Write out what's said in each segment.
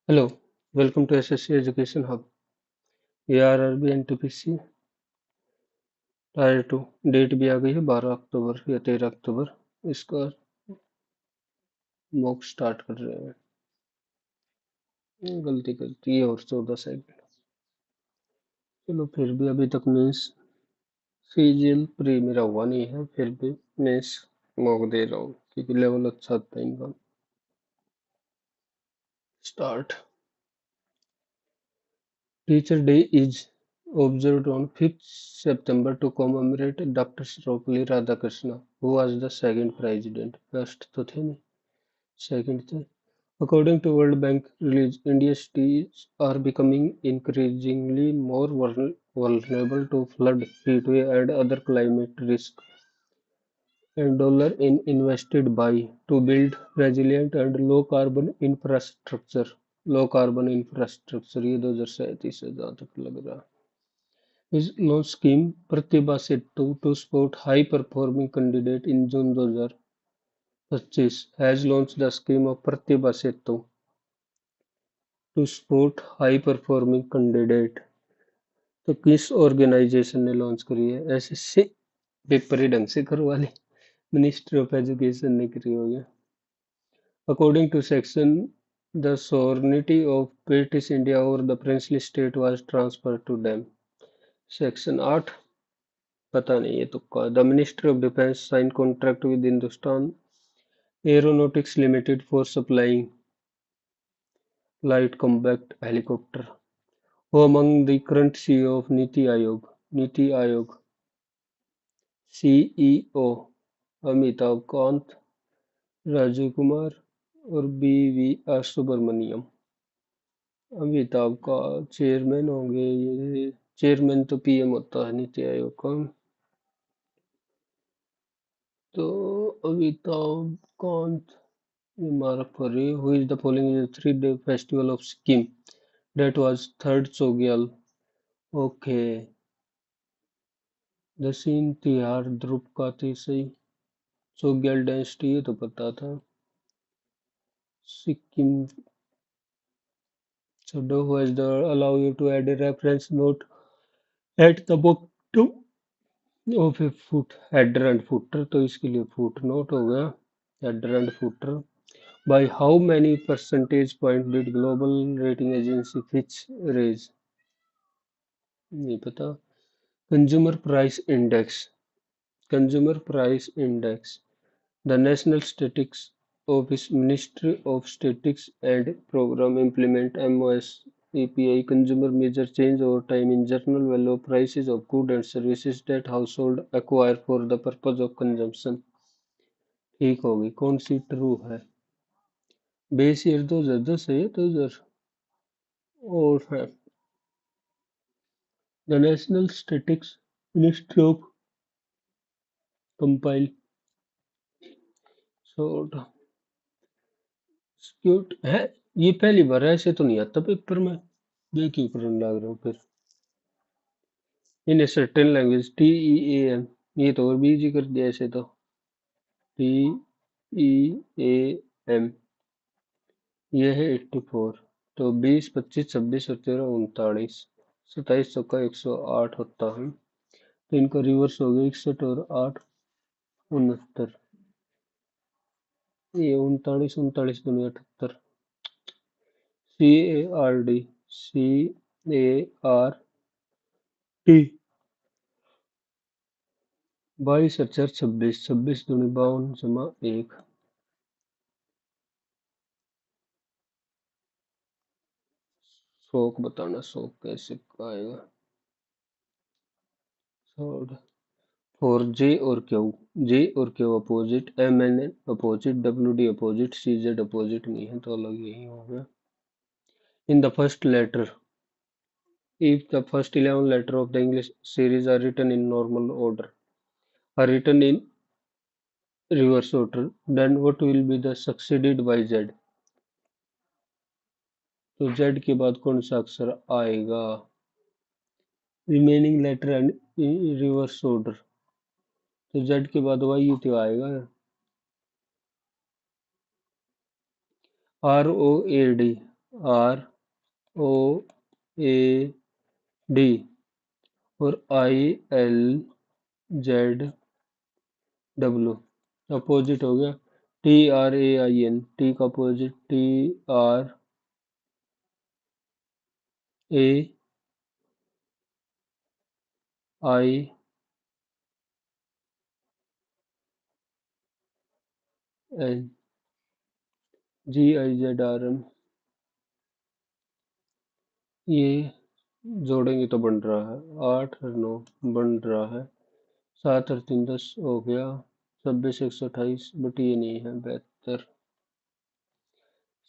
Hello, welcome to SSC Education Hub. ARRB NTPC tier 2 date भी आ गई है 12 अक्टूबर या 13 अक्टूबर। इसका मॉक स्टार्ट कर रहे हैं। गलती करती है और 14 सेकंड। चलो फिर भी अभी तक मीन्स सीजीएल प्री मेरा हुआ नहीं है, फिर भी मीन्स मॉक दे रहा हूँ क्योंकि लेवल अच्छा था इनका। Start. Teacher day is observed on 5th September to commemorate Dr. Sarvepalli Radhakrishna, who was the second president. First तो थे नहीं, second थे। According to World Bank release, India's cities are becoming increasingly more vulnerable to flood, heatwave, and other climate risks. And dollar in invested by to build resilient and low carbon infrastructure. Low carbon infrastructure ये 2037 से जहाँ तक लग रहा है। इस launch scheme Pratibha Setu to support high performing candidate in June 2025 has launch the scheme of Pratibha Setu to support high performing candidate. तो किस ऑर्गेनाइजेशन ने लॉन्च करी है? एसएससी पेपर ही ढंग से करवा ले, मिनिस्ट्री ऑफ एजुकेशन ने करी होगी। According to section the sovereignty of British India over the princely state was transferred to them। Section 8 पता नहीं, ये तुक्का। The ministry of defence sign contract with Hindustan aeronautics limited for supplying light combat helicopter. Who among the current CEO of Niti Aayog? NITI Aayog CEO Amitabh Kant, Rajiv Kumar और B are Subramaniam. Amitabh का chairman होंगे ये। Chairman तो PM होता है नीति आयोग का। तो अमिताभ कांत ये मार्क कर रही है। Who is the following is 3 day festival of Sikkim that was third Chogyal। Okay, दक्षिण तिहार ध्रुव का थी सही। चोग्याल डायनेस्टी ये तो पता था। Sikkim Sudo who has the allow you to add a reference note at the bottom of a foot header and footer, तो इसके लिए फुट नोट हो गया header and footer। By how many percentage point did global rating agency Fitch raise? नहीं पता। Consumer price index, consumer price index, the National Statistics Office Ministry of Statistics and Program Implement MOS API consumer measure change over time in general value of prices of goods and services that household acquire for the purpose of consumption। ठीक होगी, कौन C true है? Base year 2010 है, 2000 और है। The national statistics ministry of compile sort cute है। ये पहली बार है, ऐसे तो नहीं आता पेपर में। ये क्यों करने लग रहा हूँ फिर? इन सर्टेन लैंग्वेज TEAM, ये तो और भी इजी कर दिया ऐसे तो। TEAM ये है 84। तो 20 25 26 और 13 39 27 चौका 108 होता है। तो इनका रिवर्स हो गया 61 और 8 69। ये 39 39 दूनी 78। CARD 22 और 4 26 26 दूनी 52 जमा 1। शौक बताना, शौक कैसे आएगा? फॉर जे और क्यू, जे और Q opposite, MN opposite, WD opposite, CZ opposite नहीं है तो अलग यही हो गया। In the first letter, if the first 11 letter of the English series are written in normal order, are written in reverse order, then what will be the succeeded by Z? तो Z के बाद कौन सा अक्षर आएगा? Remaining letter and reverse order, तो Z के बाद Y तो आएगा। ROAD ROAD और ILZW। अपोजिट हो गया TRAIN, टी का अपोजिट TRAIN, GIZRM। ये जोड़ेंगे तो बन रहा है 8 और 9 बन रहा है 7 और 3 10 हो गया 26 128, बट ये नहीं है 72।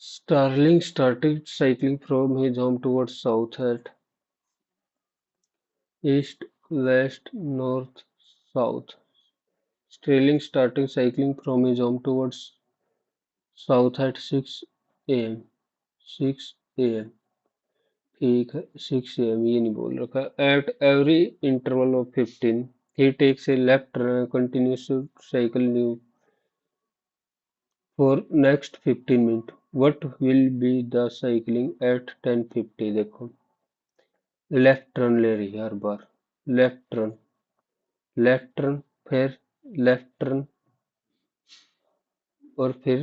Starling started cycling from his home towards south at east, west, north, south. Starling started cycling from his home towards south at 6 a.m. 6 a.m. ठीक है 6 a.m. ये नहीं बोल रखा at every interval of 15 he takes a left turn and continues to cycle new for next 15 minutes. What will be the cycling at 10:50? देखो left turn ले रही है हर बार लेफ्ट टर्न फिर लेफ्ट टर्न और फिर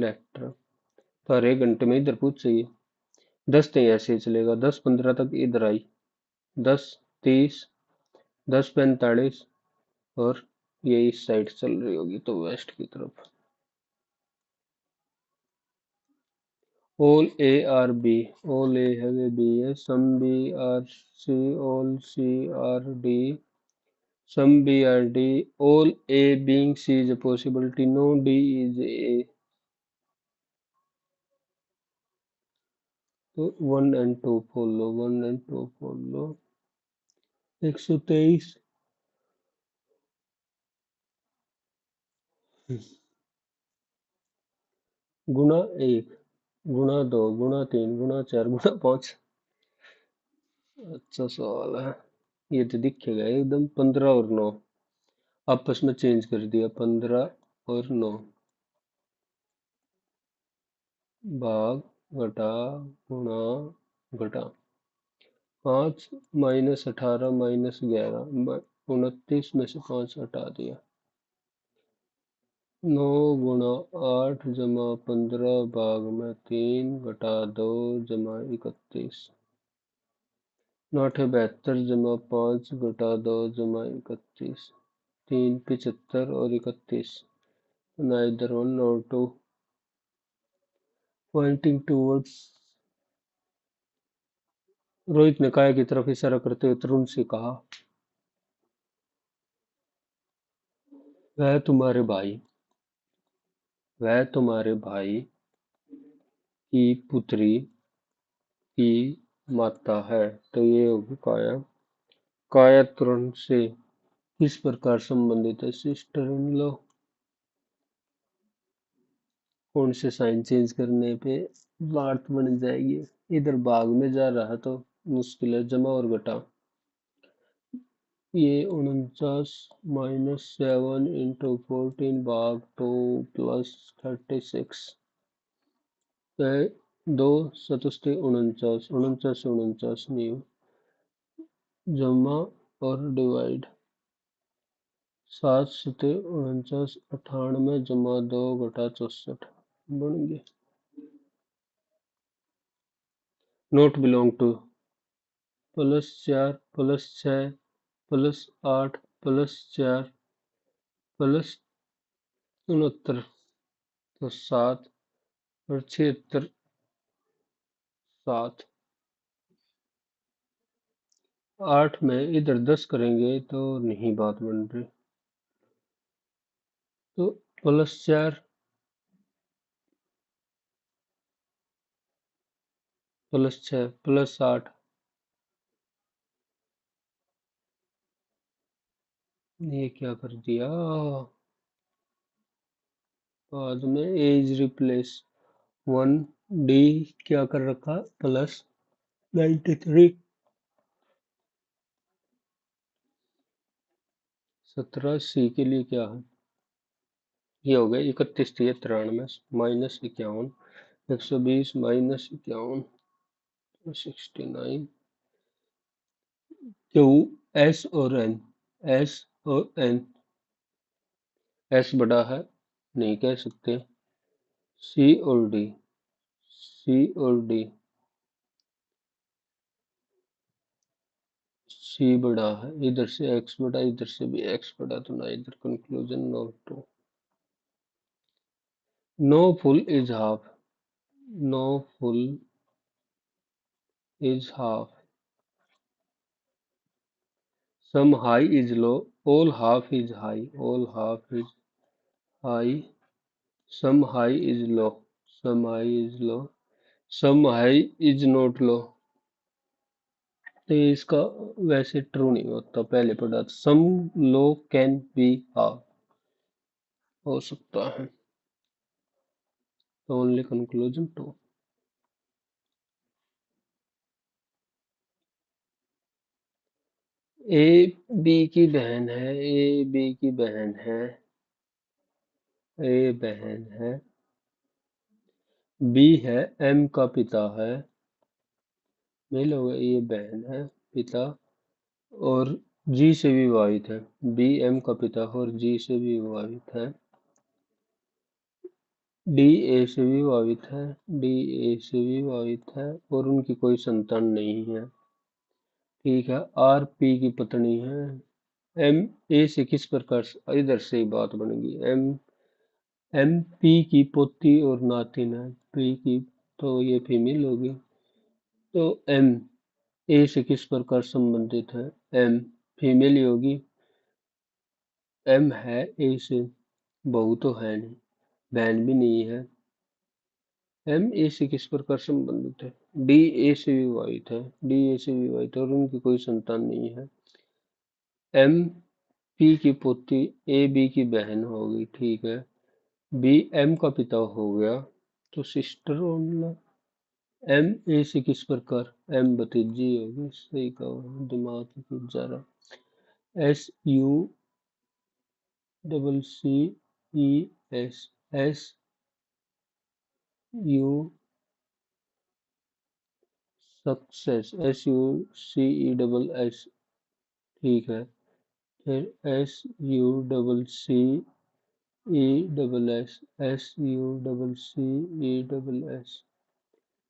लेफ्ट टर्न। तो हर 1 घंटे में इधर पूछ चाहिए 10 तक ऐसे ही चलेगा 10:15 तक इधर आई 10:30 10:45 और ये इस साइड चल रही होगी तो वेस्ट की तरफ। All A are B all A है वे बी है some B are C all C are D some B are D all A being C is a possibility no D is a। तो 1 and 2 follow 1 and 2 follow 123 गुणा 1 गुणा 2 गुणा 3 गुणा 4 गुणा 5। अच्छा सवाल है ये तो दिखेगा एकदम 15 और 9 आपस में चेंज कर दिया 15 और 9 भाग घटा गुणा घटा 5 -18 -11 29 में से 5 हटा दिया 9 × 8 जमा 15 भाग में 3 घटा 2 जमा 31 9 × 72 जमा 5 घटा 2 जमा 31 3 75 और 31 neither 1 nor 2 pointing towards। Rohit ने काया की तरफ इशारा करते हुए तरुण से कहा वह तुम्हारे भाई वह तुम्हारे भाई की पुत्री की माता है। तो ये होगी काया काया तरुण से किस प्रकार संबंधित है सिस्टर इन लॉ। कौन से साइन चेंज करने पे बात बन जाएगी। इधर भाग में जा रहा है तो मुश्किल है जमा और घटा ये 49 -7 × 14 भाग 2 +36 दो 7 49 49 नहीं जमा और डिवाइड 7 × 7 = 49 जमा 2 घटा 64 बन गए। नोट बिलोंग टू +4 +6 +8 +4 +69 तो 7 और 76 7 8 में इधर 10 करेंगे तो नहीं बात बन रही तो +4 +6 +8 ये क्या कर दिया बाद में ए इज रिप्लेस 1 डी क्या कर रखा +93 17 सी के लिए क्या है ये हो गया 31 93 -51 120 माइनस 51 69। क्यू एस और एन, एस और एन, एस बड़ा है नहीं कह सकते, सी और डी, सी और डी, सी बड़ा है, इधर से एक्स बड़ा, इधर से भी एक्स बड़ा, तो ना इधर conclusion no two. No full is half, no full is half, some high is low, all half is high, all half is high, some high is low, some high is low, some high is not low। तो ये इसका वैसे true नहीं होता, पहले पढ़ा था, some low can be half, हो सकता है, तो only conclusion two. A B की बहन है, ए बी की बहन है, ए बहन है, बी है, एम का पिता है, मेल हो गया, ये बहन है, पिता, और जी से विवाहित है, बी एम का पिता और जी से विवाहित है, डी ए से विवाहित है, डी ए से विवाहित है, और उनकी कोई संतान नहीं है, ठीक है, आर पी की पत्नी है, एम ए से किस प्रकार से, इधर से ही बात बनेगी, एम एम पी की पोती और नातिन है, पी की, तो ये फीमेल होगी, तो एम ए से किस प्रकार संबंधित है, एम फीमेल ही होगी, एम है ए से, बहू तो है नहीं, बहन भी नहीं है, एम ए से किस प्रकार संबंधित है, डी ए से विवाहित है, डी ए से विवाहित है और उनकी कोई संतान नहीं है, एम पी की पोती, ए बी की बहन होगी, ठीक है, बी एम का पिता हो गया, तो सिस्टर होना, एम ए से किस प्रकार, एम भतीजी होगी, सही कहा, दिमाग की जरा, S U double C E S, S U success, S U C E double S, ठीक है, फिर S U double C E double S, S U double C E double S,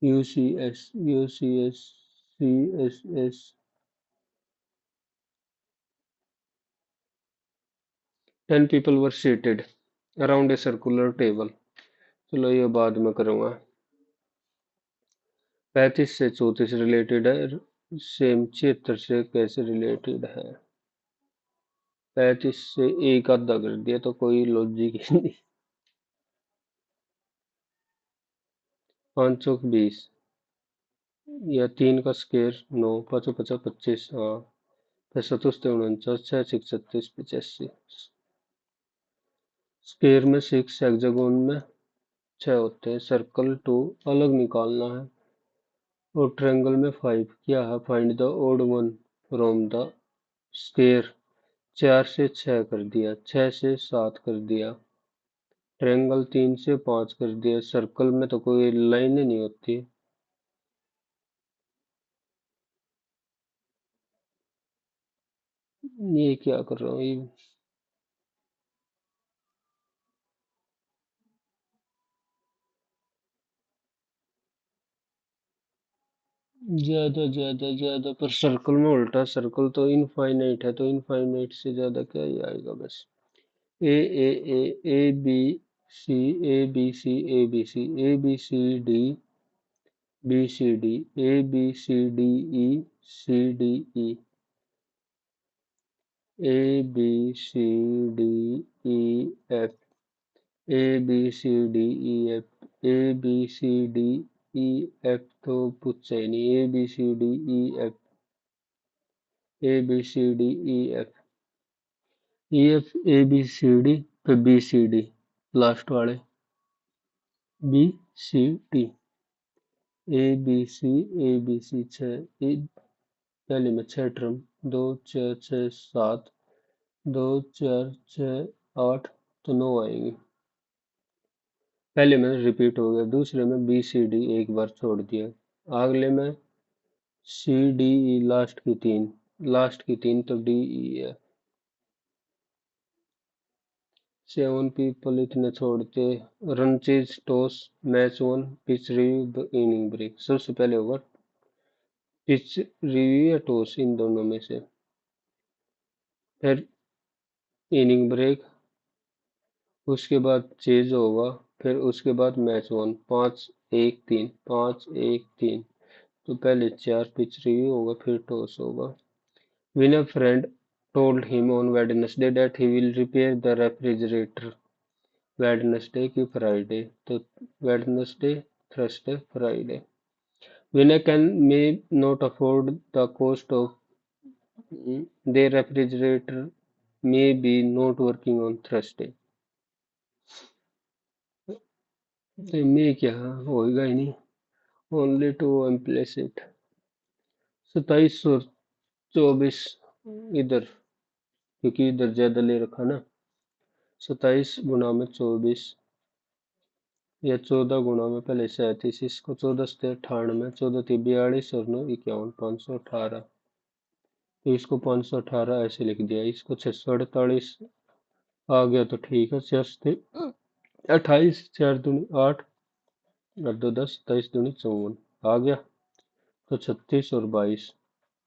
U C S, U C S, C S S. 10 people were seated around a circular table। चलो ये बाद में करूँगा। 35 से 34 related है, same 76 से कैसे related है, 35 से एक आधा कर दिया तो कोई लॉजिक ही नहीं। 5 चौक 20, या 3 का स्क्वायर 9, 5 पचा 25, हाँ, फिर सतुस्ते 49, 6 6 36 85। स्क्वायर में 6, हेक्सागोन में 6 होते हैं, सर्कल 2 अलग निकालना है, और ट्रायंगल में 5 क्या है, find the odd one from the square, 4 से 6 कर दिया, 6 से 7 कर दिया, ट्रायंगल 3 से 5 कर दिया, सर्कल में तो कोई लाइन ही नहीं होती, ये क्या कर रहा हूँ ये, ज्यादा ज्यादा ज्यादा, पर सर्कल में उल्टा, सर्कल तो इनफाइनाइट है, तो इनफाइनाइट से ज्यादा क्या ही आएगा बस, A A A A B C, A B C, A B C, A B C D, B C D, A B C D E, C D E, A B C D E F, A B C D E F, A B C D E F तो पूछा ही नहीं, A B C D E F, A B C D E F, E F, A B C D, फिर B C D, last वाले, B C D, A B C, A B C छः, पहले में 6 term, 2 4 6 7, 2 4 6 8, तो 9 आएंगे, पहले में repeat हो गया, दूसरे में बी सी डी एक बार छोड़ दिया, अगले में सी डी ई, लास्ट की तीन तो डी ई है। 7 पीपल इतने छोड़ते, run chase toss match one pitch review inning break. सबसे पहले होगा पिच रिव्यू या टॉस, इन दोनों में से, फिर इनिंग ब्रेक, उसके बाद चेज होगा, फिर उसके बाद मैच वन। 5-1-3, 5-1-3। तो पहले 4 पिच रिव्यू होगा, फिर टॉस होगा। When a friend told him on Wednesday that he will repair the refrigerator, Wednesday की फ्राइडे, तो Wednesday, Thursday, Friday. When a can may not afford the cost of their refrigerator may be not working on Thursday। तो may क्या होएगा ही नहीं, only to implicit. 27 और 24, इधर क्योंकि इधर ज्यादा ले रखा ना, 27 गुना में 24 या 14 गुना में पहले 37, इसको 14 से 98, 14 42 और 9 51, 518। तो इसको 518 ऐसे लिख दिया, इसको 648 आ गया तो ठीक है। 28, 4 दूनी 8 और 2 10, 23 दूनी 54 आ गया। तो 36 और 22,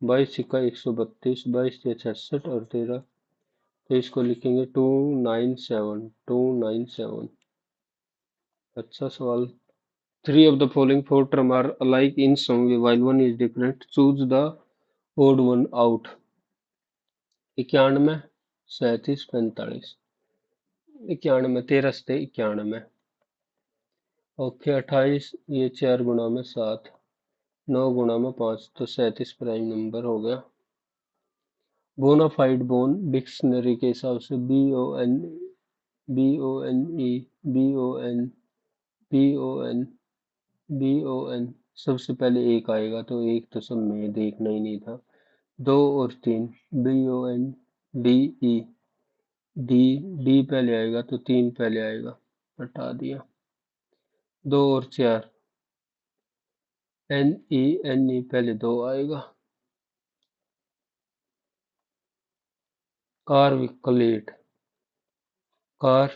22 सिक्का 132, 22 66 और 13, तो इसको लिखेंगे 297, 297। अच्छा सवाल। Three of the following four terms are alike in some way while one is different. Choose the odd one out. 91, 37, 45। 91, 13 से 91। ओके 28, ये 4 गुना में 7, 9 गुना में 5, तो 37 प्राइम नंबर हो गया। बोनाफाइड बोन डिक्शनरी के हिसाब से B O N E, B O N, सबसे पहले एक आएगा, तो एक तो सब में देखना ही नहीं था। 2 और 3, BONDE, डी, डी पहले आएगा तो 3 पहले आएगा, हटा दिया। 2 और 4, NE पहले 2 आएगा। Car vehicle 8, car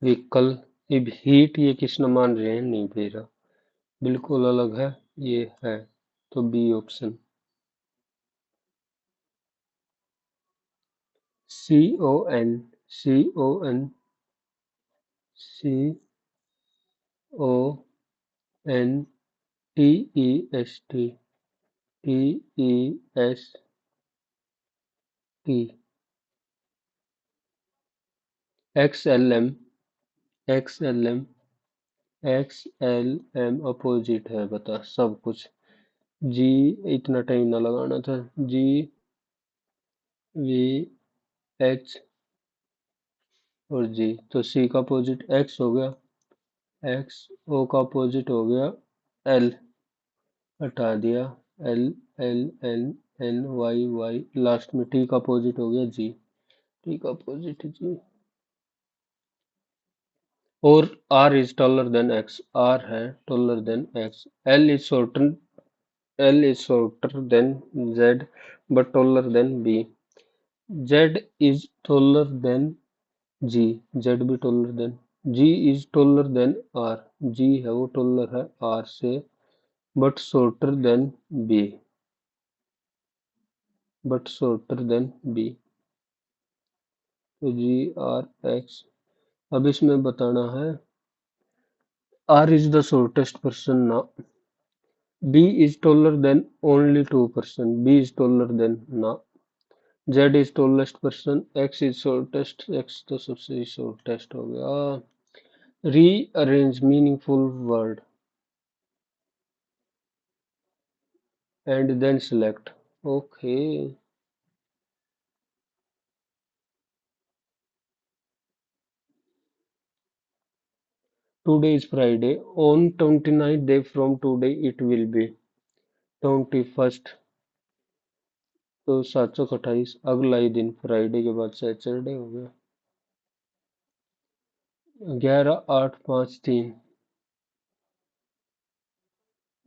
vehicle, heat ये किसने मान रहे हैं, नहीं दे रहा, बिल्कुल अलग है, ये है, तो B option. CON, CON, CONTEST, TEST, XLM, XLM, XLM opposite है, बता सब कुछ। जी, इतना टाइम ना लगाना था। GVH और जी, तो सी का अपोजिट एक्स हो गया, एक्स। ओ का अपोजिट हो गया एल, हटा दिया, L, L, N, N, Y, Y, last में टी का अपोजिट हो गया जी, टी का अपोजिट जी। और R is taller than X, R है taller than X. L is shorten, L is shorter than Z but taller than B. Z is taller than G, Z भी taller than। G is taller than R, G है वो taller है R से, but shorter than B, but shorter than B। तो G R X। अब इसमें बताना है, R is the shortest person ना, B is taller than only 2%, B is taller than ना, Z is tallest person, X is shortest, X तो सबसे shortest हो गया। Rearrange meaningful word and then select. Okay. Today is Friday. On 29th day from today it will be 21st। तो 728, अगला ही दिन Friday के बाद सैटरडे हो गया। 11 8 5 3।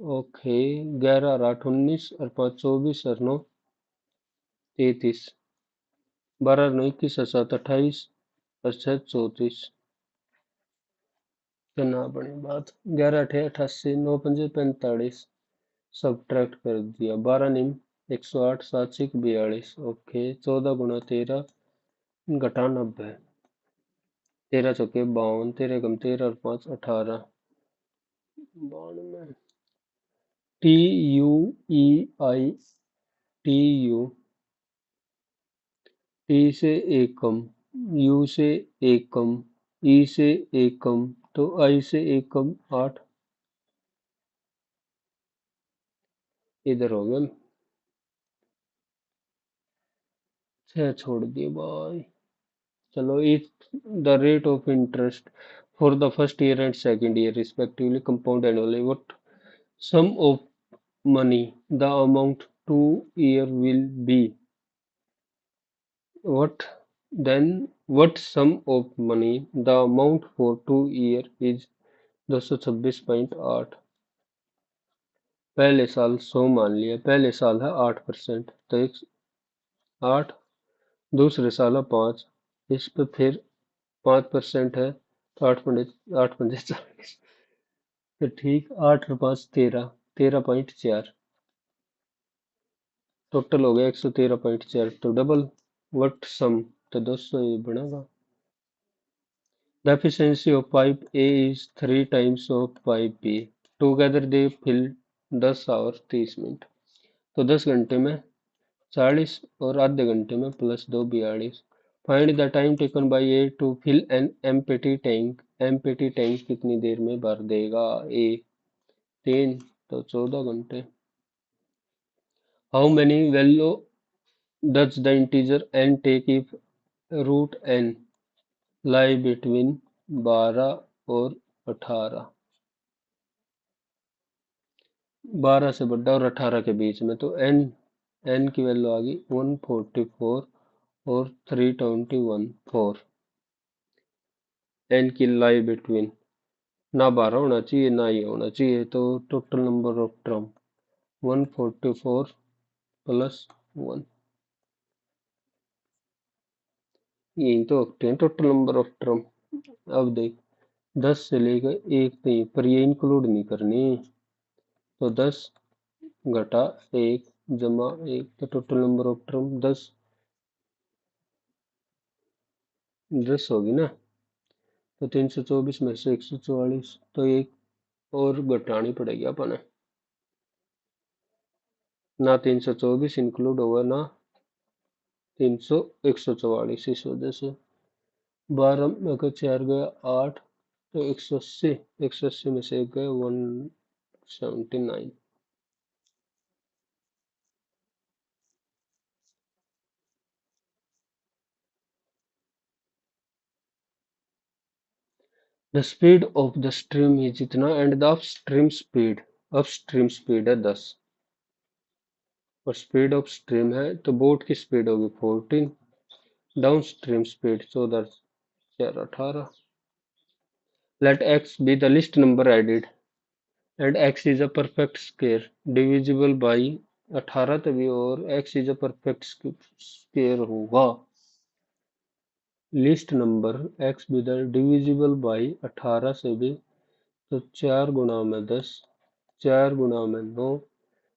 ओके। 11 और 8 19 और 5 24 और 9 33। 12 और 9 21 और 7 28 और 6 34। करना बड़ी बात। 11 अठे 88 9 पंजे 45। सब्ट्रैक्ट कर दिया। 12 निम 108 7 सिक 42। ओके। 14 गुणा 13 घटा 90। 13 चौके 52। 13 कम 13 और 5 18। 92। T U E I T U. T से एक कम, यू से एक कम, ई से एक कम, तो आई से एक कम 8। इधर हो गया। 6 छोड़ दिए भाई। चलो। If the rate of interest for the first year and second year respectively compound annually, what sum of money the amount to year will be? What what sum of money the amount for 2 year is? 226.8। पहले साल 100 मान लिया। पहले साल है 8%, तो 8। दूसरे साल है 5। इस पे फिर 5% है, तो 8 पंजे 40। तो ठीक। 8 और 5 13। 13.4। टोटल हो गया 113.4। तो डबल। वट सम, तो 200 ये बनेगा। The efficiency of pipe A is 3 times of pipe B. Together they fill 10 hours 30 minute. तो 10 घंटे में 40 और आधे घंटे में plus 2 42। Find the time taken by A to fill an empty tank. Empty tank कितनी देर में भर देगा? ए 3, तो 14 घंटे। How many value does the integer n take if root n lie between 12 और 18? 12 से बड़ा और 18 के बीच में, तो एन की वैल्यू आ गई 144 और 321 4। एन की लाई बिटवीन, ना 12 होना चाहिए ना ये होना चाहिए, तो total number of term 144 plus 1। यही तो होते हैं टोटल नंबर ऑफ टर्म। अब देख, 10 से लेकर 1 नहीं, पर ये इंक्लूड नहीं करनी। तो 10 घटा 1 जमा 1, तो टोटल नंबर ऑफ टर्म 10 होगी ना। तो 324 में से 144, तो एक और घटानी पड़ेगी अपने। ना 324 इंक्लूड होगा ना 144। इस वजह से 12 में का 4 गया 8, तो 180। 180 में से एक गया 179। The speed of the stream is इतना एंड द अपस्ट्रीम स्पीड है 10 और स्पीड ऑफ स्ट्रीम है, तो बोट की स्पीड होगी 14। Down stream speed 14 4 18। Let x be the least number added and x is a perfect square divisible by 18 तभी और x is a perfect square होगा। Least number x भी divisible by 18 से भी, तो 4 गुणा में 10, 4 गुणा में 9,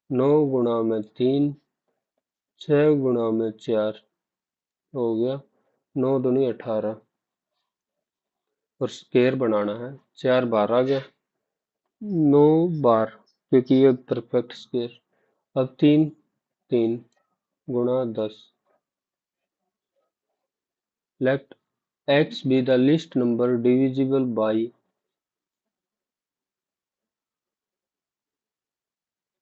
9 गुणा में 3, 6 गुणा में 4 हो गया 9 दूनी 18। और स्क्वायर बनाना है, 4 बार आ गया 9 बार, क्योंकि ये परफेक्ट स्क्वायर। अब 3 3 गुणा 10। Let x be the least number divisible by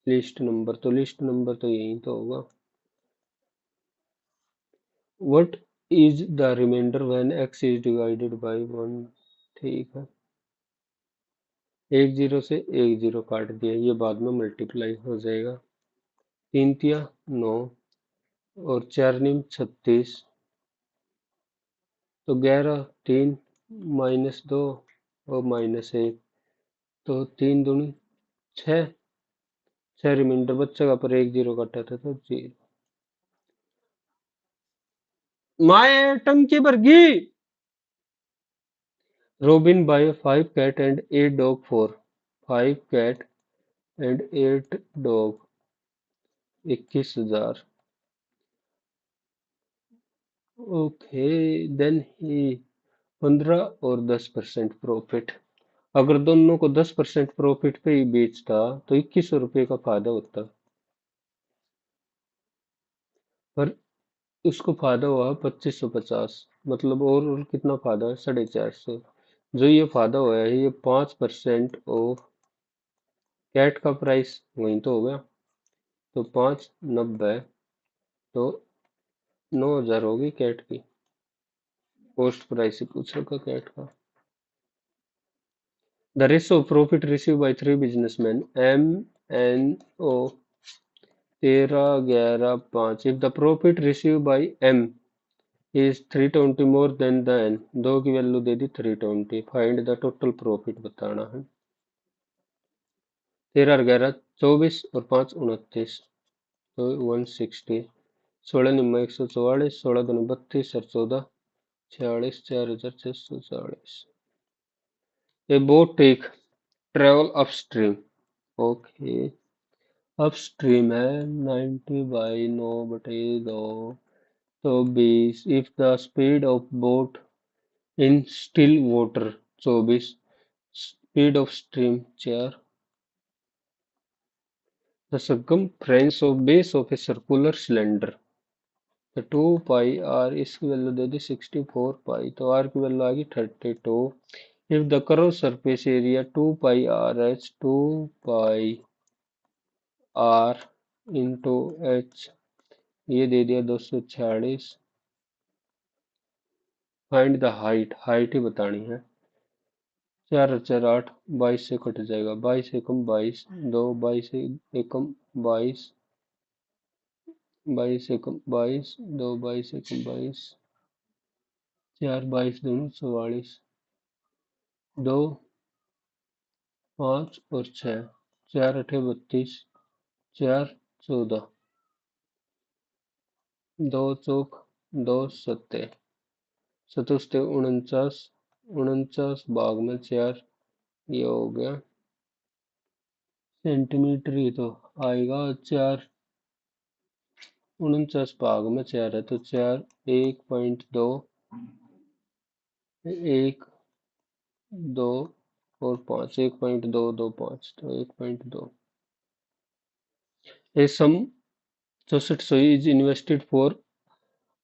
least number, तो least number तो यही तो होगा। what is the remainder when x is divided by 1? ठीक है। एक जीरो से एक जीरो काट दिया, ये बाद में मल्टीप्लाई हो जाएगा। 3 तिया 9 और 4 निम 36, तो 11 3 -2 और -1, तो 3 दूनी 6, 6 रिमाइंडर बचेगा, पर 1 0 कटा था तो 0। माए टंकी भर गई। Robin buy 5 cat and 8 dog for 5 cat and 8 dog 21,000. Okay, then he 15 और 10% प्रॉफिट। अगर दोनों को 10% प्रॉफिट पे ही बेचता तो 2100 रुपये का फायदा होता, पर उसको फायदा हुआ 2550। मतलब और कितना फायदा है? 450। जो ये फायदा हुआ है ये 5% ऑफ कैट का प्राइस वही तो हो गया, तो 590, तो 9,000 होगी कैट की। कॉस्ट प्राइस ही पूछ रखा कैट का। The ratio of profit receive by 3 businessman M N O 13 11 5। If the profit receive by M is 320 more than the N, दो की वैल्यू दे दी 320, फाइंड द टोटल प्रॉफिट बताना है। 13 और 11 24 और 5 29, तो 160। 16 निम्मा 144, 16 दूनी 32 और 14 46, 4640। A boat take travel upstream। Okay, upstream है 90/9/2, तो 20। If the speed of boat in still water 24, speed of stream 4। The circumference of base of a circular cylinder, तो 2πr, इसकी वैल्यू दे दी 64π, तो r की वैल्यू आ गई 32। If the curve surface area 2πr H 2πr into H, ये दे दिया 246। Find the height, height ही बतानी है। 4 और 4 8, 22 से कट जाएगा, 22 एकम 22, 2 22 एकम 22, 22 एकम 22, 2 22 एकम 22, 4 22 दूनी 44, 2 5 और 6, 4 8 32, 4 14, 2 चौक 2 सत्ते, सतुस्ते 49, 49 भाग में 4, ये हो गया सेंटीमीटर, ही तो आएगा 4, 49 भाग में 4 है तो 4, 1.2, 1 2 और 5, 1.225, तो 1.2। A sum 64 is invested for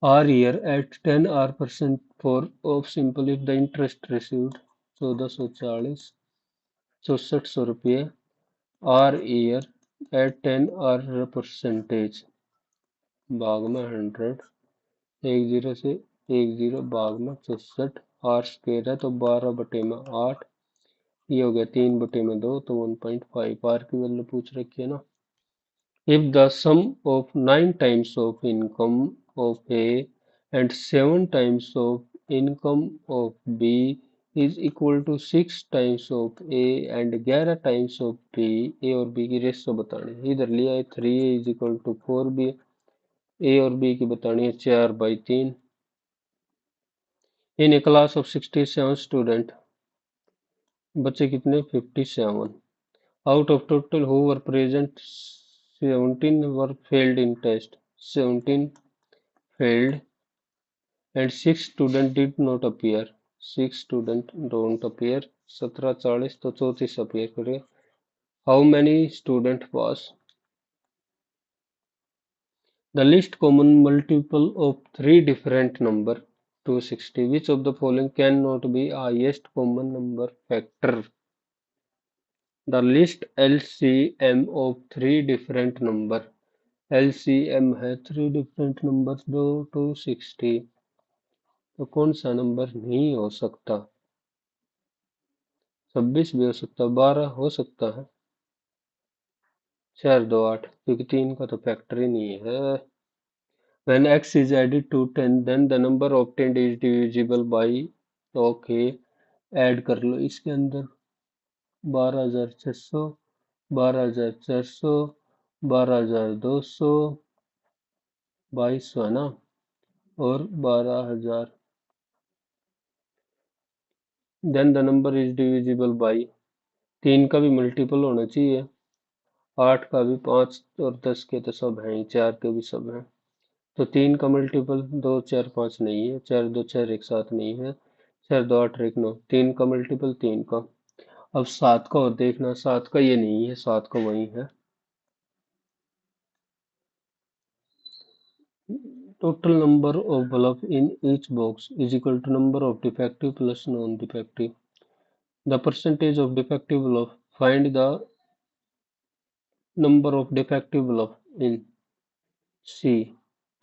R year at 10% for of simple if the interest received 1440, 6400 रुपये R year at 10 परसेंटेज भाग में 100, 10 से 10 भाग में 64, आर स्क्वेयर है तो 12/8, ये हो गया 3/2, तो 1.5। आर की वैल्यू पूछ रखी है ना। If the sum of 9 times of income of A and 7 times of income of B is equal to 6 times of A and 11 times of B, A और बी की रेशो बतानी है। इधर लिया है 3a is equal to 4b, ए और B की बतानी है 4/3। In a class of 67 student, बच्चे कितने 57, out of total who were present 17 were failed in test, 17 failed and 6 student did not appear, 6 student don't appear, 17 40 तो 34 appear करेगा। how many student pass, the least common multiple of three different number 260, which of the following cannot be highest common number factor, the least LCM of three different number, LCM है 3 different numbers, दो 260, तो कौन सा number नहीं हो सकता? 26 भी हो सकता है, 12 हो सकता है, 4 2 8, क्योंकि 3 का तो फैक्टर ही नहीं है। When x is added to 10 then the number obtained is divisible by okay, add कर लो इसके अंदर 12,600, 12,400, 12,200, 2,200 है ना, और 12,000। Then the number is divisible by, 3 का भी मल्टीपल होना चाहिए, 8 का भी, 5 और 10 के तो सब हैं, 4 के भी सब हैं। तो 3 का मल्टीपल 2, 4, 5 नहीं है, 4, 2, 4, 1, 7 नहीं है, 4, 2, 8, 1, 9। 3 का मल्टीपल 3 का। अब 7 का और देखना, 7 का ये नहीं है, 7 का वही है। Total number of bulbs in each box is equal to number of defective plus non-defective. The percentage of defective bulb. Find the number of defective bulb in C।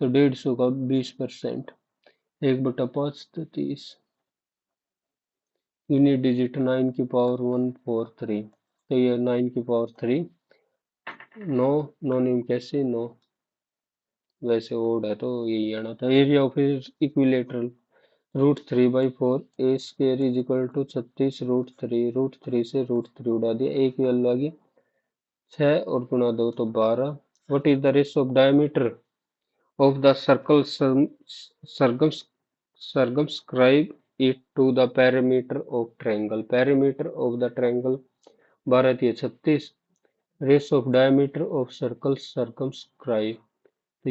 तो 150 का 20%, 1/5 तो 30। यूनिट डिजिट 9 की पावर 143, तो ये 9 की power 3। 9, 9 नियम कैसे 9, वैसे ओड है तो यही आना था। Area of equilateral √3/4 A square is equal to 36 √3। √3 से √3 उड़ा दिया, एक की वैल्यू आ गई 6 और गुणा 2 तो 12। What is the ratio of diameter of the circle circumscribe it to the perimeter of triangle। perimeter of the triangle 12 3 36। Ratio of diameter of circle circumscribe, तो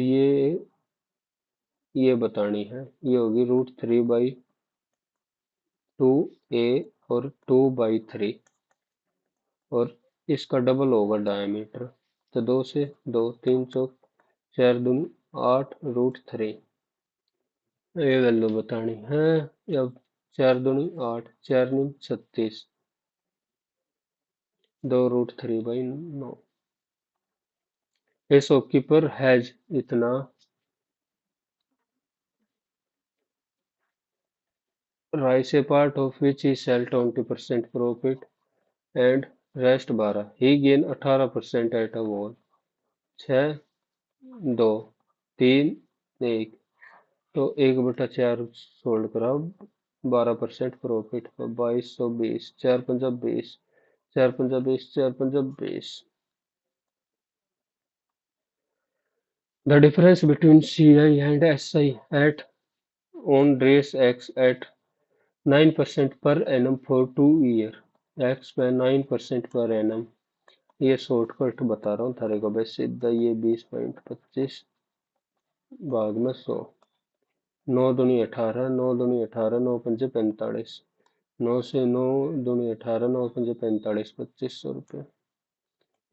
ये बतानी है। ये होगी √3/2 ए और 2/3, और इसका डबल होगा डायमीटर। तो 2 से 2, 3 चौक 4 दूनी 8 √3, ये वैल्यू बतानी है। अब 4 दूनी 8, 4 नी 36, 2 √3/9। ए शॉपकीपर हैज इतना rice a part of which he sell 20% profit and rest 12। He gain 18% at a whole. 6, 2, 3, 1, तो 1/4 सोल्ड कराओ, 12% प्रॉफिट पर 2220। 4×5 = 20, 4×5 = 20, 4×5 = 20। The difference between CI and SI at on race X at 9% per annum for 2 year। X में 9% per annum। ये shortcut बता रहा हूँ थारे को, बस सीधा ये 20.25 भाग में 100। 9 दूनी 18, 9 दूनी 18, 9 पंजे 45, 9 से 9 दूनी 18, 9 पंजे 45, 2500 रुपये।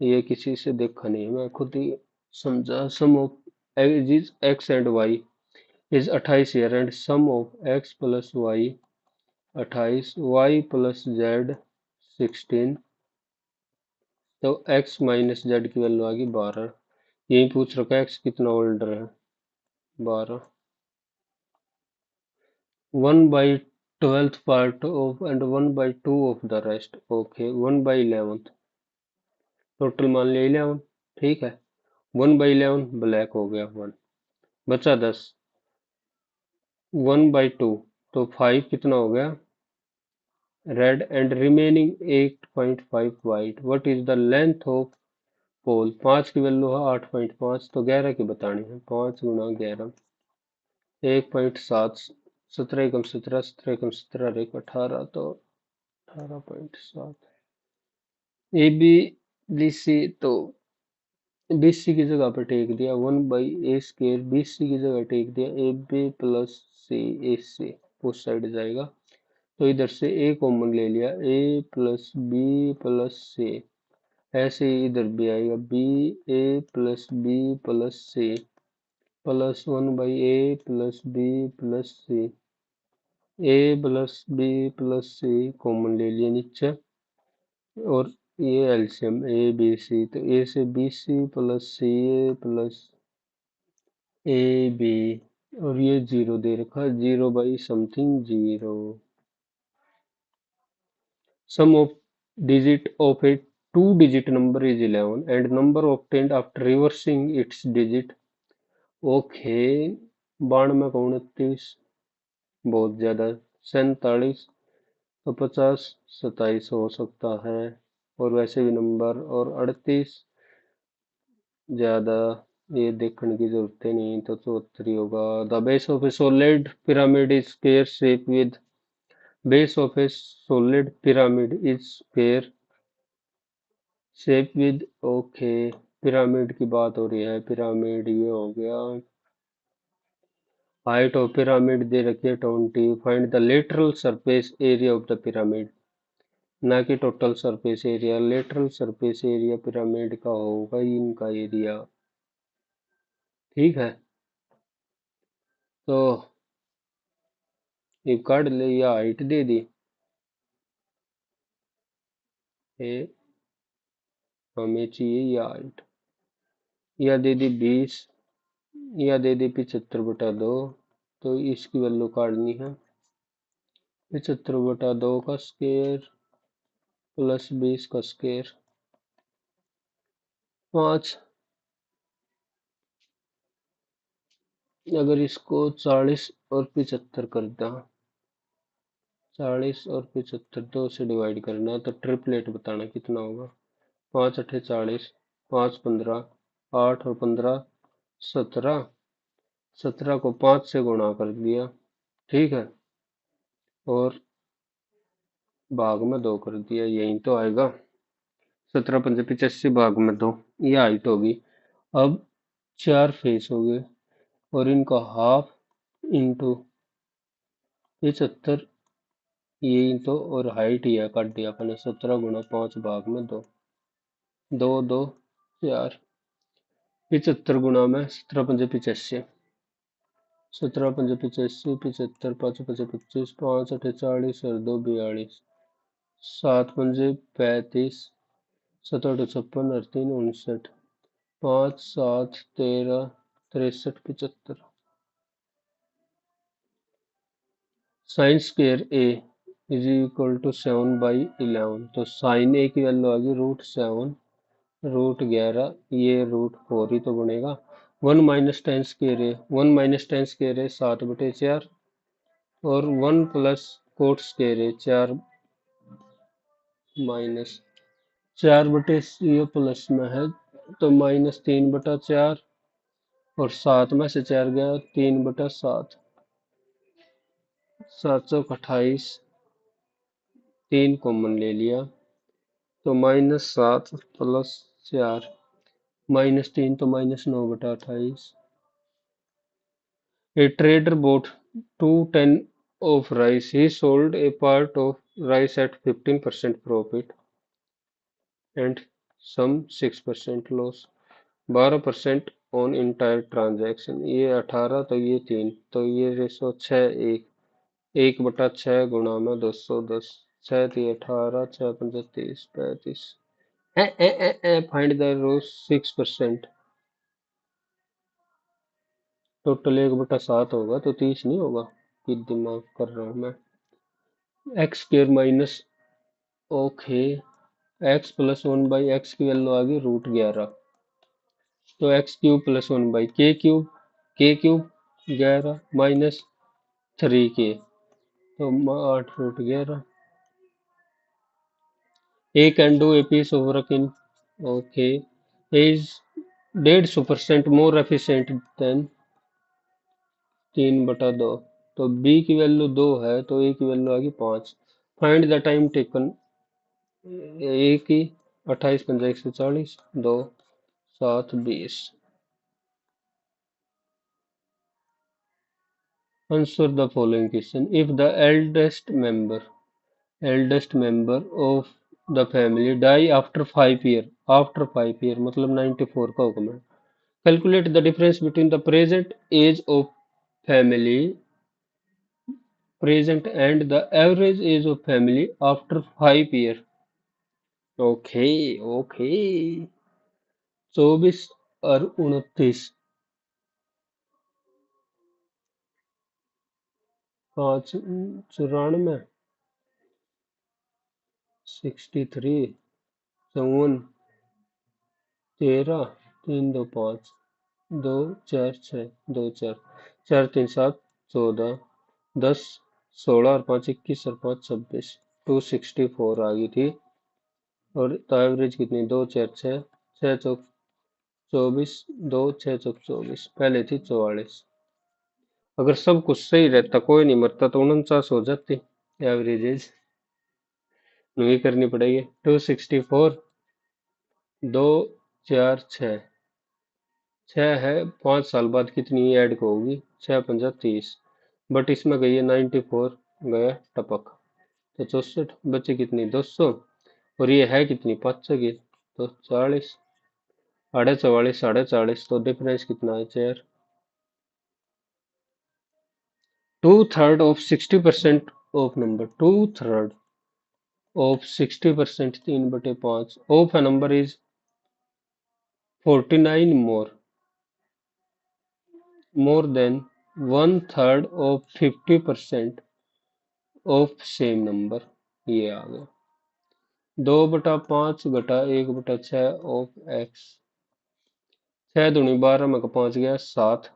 ये किसी से देखा नहीं, मैं खुद ही समझा। Sum of X and Y is 28 year and sum of X plus Y 28, Y plus Z 16। तो एक्स माइनस जेड की वैल्यू आ गई 12। यही पूछ रखा है एक्स कितना ओल्डर है, 12। 1/12 part of and 1/2 of the rest। Okay, 1/11, total मान लिया 11, ठीक है। 1/11 ब्लैक हो गया 1, बचा 10। 1/2 तो 5 कितना हो गया red and remaining 8.5 white. What is the length of pole. 5 की वैल्यू है 8.5, तो 11 की बतानी है। 5 × 11 1.7, 17 एकम 17, 17 एकम 17, 18, तो 18.7। ए बी बी सी, तो BC की जगह पर टेक दिया 1/A²। BC की जगह टेक दिया AB प्लस सी AC, उस साइड जाएगा तो इधर से A कॉमन ले लिया, A plus B plus C। ऐसे ही इधर भी आएगा BA plus B plus C plus 1/A plus B plus C। A plus B plus C common ले लिया नीचे, और ये एलसीएम ABC, तो A से BC plus CA plus AB, और ये 0 दे रखा, 0/समथिंग 0। सम of digit of a 2-digit number is 11 and number obtained after reversing its digit। Okay, 92 का 29, बहुत ज्यादा 47 तो 50 27 हो सकता है। और वैसे भी नंबर और 38 ज्यादा ये देखने की जरूरत ही नहीं, तो 74 ही होगा। The base of A solid pyramid is square shape with base of A solid pyramid is square shape with. Okay, pyramid की बात हो रही है। पिरामिड ये हो गया। हाइट ऑफ पिरामिड दे रखी है 20। Find the lateral surface area of the pyramid, ना कि total surface area. Lateral surface area pyramid का होगा इनका एरिया। ठीक है, तो ये काट ले, या हाइट दे दी ये हमें चाहिए, या हाइट, या दे दी 20, या दे दी 75/2। तो इसकी वैल्यू काटनी है 75/2 का स्क्वायर प्लस 20 का स्क्वायर 5। अगर इसको 40 और 75 कर दें, 40 और 75 दो से डिवाइड करना, तो ट्रिपलेट बताना कितना होगा। 5 × 8 = 40, 5 × 15 8 और 15 17, 17 को 5 से गुणा कर दिया। ठीक है, और भाग में 2 कर दिया, यही तो आएगा। 17×5 = 85, भाग में 2, ये हाइट होगी। अब 4 फेस हो गए और इनका हाफ इंटू 75, यही तो, और हाइट ही है, काट दिया अपने। 17 × 5 भाग में 2, 2 2 4, 75 गुणा में 17×5 = 85, 17×5 = 85, 75 5×5 = 25, 5 × 8 = 40 और 2 = 42, 7×5 = 35, 7 × 8 = 56 और 3 = 59, 5 7 13 63 75। Sine square A is equal to 7/11। तो साइन ए की वैल्यू आ गई √7, √11, ये √4 ही तो बनेगा। 1 - tan स्क्वायर ए, 1 - tan स्क्वायर ए 7/4, और 1 प्लस कोट स्क्वायर ए 4 माइनस 4 ये प्लस में है तो -3/4, और 7 में से 4 गया 3/7, 728, 3 कॉमन ले लिया तो -7 प्लस 4, -3 तो -9/28। A trader bought 2 tons of rice. He sold a part of rice at 15% profit and some 6% loss. 12% on entire transaction. ये 18 तो ये 3, तो ये रेशो 6:1, 1/6 गुणा में 210, 6 × 18, 6 × 30 35। Find the rose 6%। टोटल 1/7 होगा तो 30 नहीं होगा, कि दिमाग कर रहा हूँ मैं। x² minus, okay, x + 1/x की वैल्यू आ गई √11, तो x³ + 1/k³, k³ 11 minus 3k, तो 8√11। A can do a piece of work in, okay, A is 150% more efficient than 3/2। तो B की वैल्यू 2 है तो A की वैल्यू आ गई 5। Find the time taken. A की 28 × 5 = 140, 2 7 20। Answer the following question. If the eldest member of the family die after 5 year, after 5 year मतलब 94 का हुक्म है। Calculate the difference between the present age of family present and the average age of family after 5 year। Okay okay, 24 और 29, 5 94, 63, 54, 13, 3 2 5, 2 4 6, 2 4, 4 3 7, 14, 10 16 और 5 21 और 5 26, 264 आ गई थी। और तो एवरेज कितनी, 2 4 6, 6 चौक 24, 2 6 चौक 24, पहले थी 44। अगर सब कुछ सही रहता, कोई नहीं मरता, तो 49 हो जाती एवरेज एज। नहीं करनी पड़ेगी। 264, 2 4 6, 6 है, 5 साल बाद कितनी ऐड को होगी, 6 पंजा 30, बट इसमें गई है 94, गया टपक, तो 64, बचे कितनी 200, और ये है कितनी 500 की, तो 40, 44, 40, तो डिफरेंस कितना है 4। 2/3 of 60% of number, 2/3 of 60%, 3/5 of a number is 49 more than 1/3 of 50% of same number. ये आ गया 2/5 घटा 1/6 ऑफ एक्स। 6 दूनी 12 में का 5 गया 7,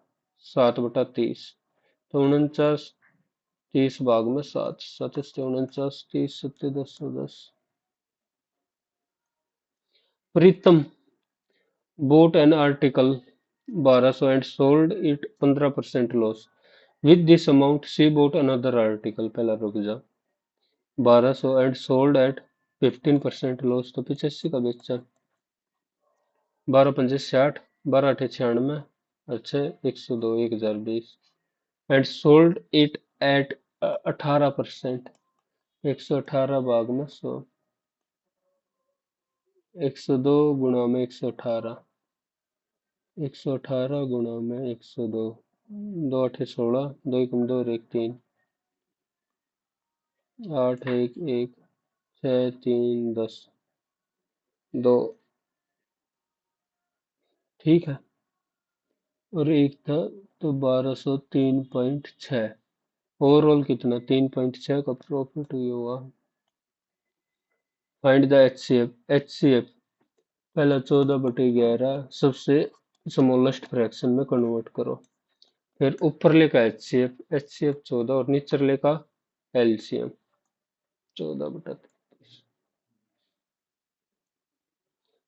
7/30, तो 49, 30 भाग में 7, 7 49, 30 सत्ते 210। प्रीतम bought an article 1200 and sold it 15% loss. With this amount she bought another article, पहला रुक जा, 1200 and sold at 15% लॉस, तो 85 का बेचा। 12 पंजे 60, 12 8 96, अच्छा 102, 1020, एंड सोल्ड इट एट 18%, 118 भाग में 100, 102 गुणा में 118, 118 गुणा में 102, 2 8 16, 2 1 2 और 1 3, 8 1 1, 6 3 10, 2, ठीक है, और एक था, तो 1203.6, ओवरऑल कितना 3.6 का प्रॉफिट हुआ। फाइंड द एचसीएफ, एचसीएफ पहला 14/11 सबसे स्मॉलेस्ट फ्रैक्शन में कन्वर्ट करो, फिर ऊपरले का एचसीएफ, एचसीएफ 14 और नीचरले का LCM 14/23।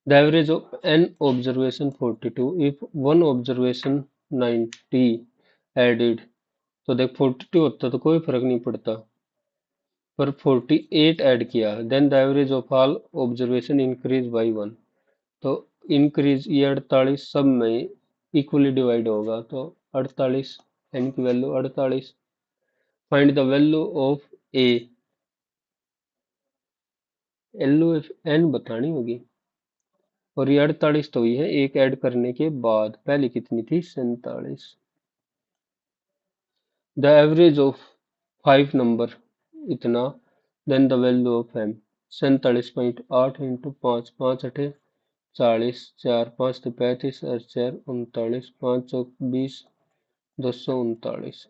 The average of an observation 42, if one observation 90 added, तो देख 42 होता तो कोई फर्क नहीं पड़ता, पर 48 ऐड किया, then the average of all observation increase by 1, तो इंक्रीज ये 48 सब में इक्वली डिवाइड होगा, तो 48, एन की value 48। Find the value of A, L N बतानी होगी, और ये 48 तो हुई है एक ऐड करने के बाद, पहले कितनी थी 47। द एवरेज ऑफ 5 नंबर इतना, then the value of M 47.8 into 5, 5 अठे 40, 4 5 तो 35 और 4 39, 5 चौक 20, 239,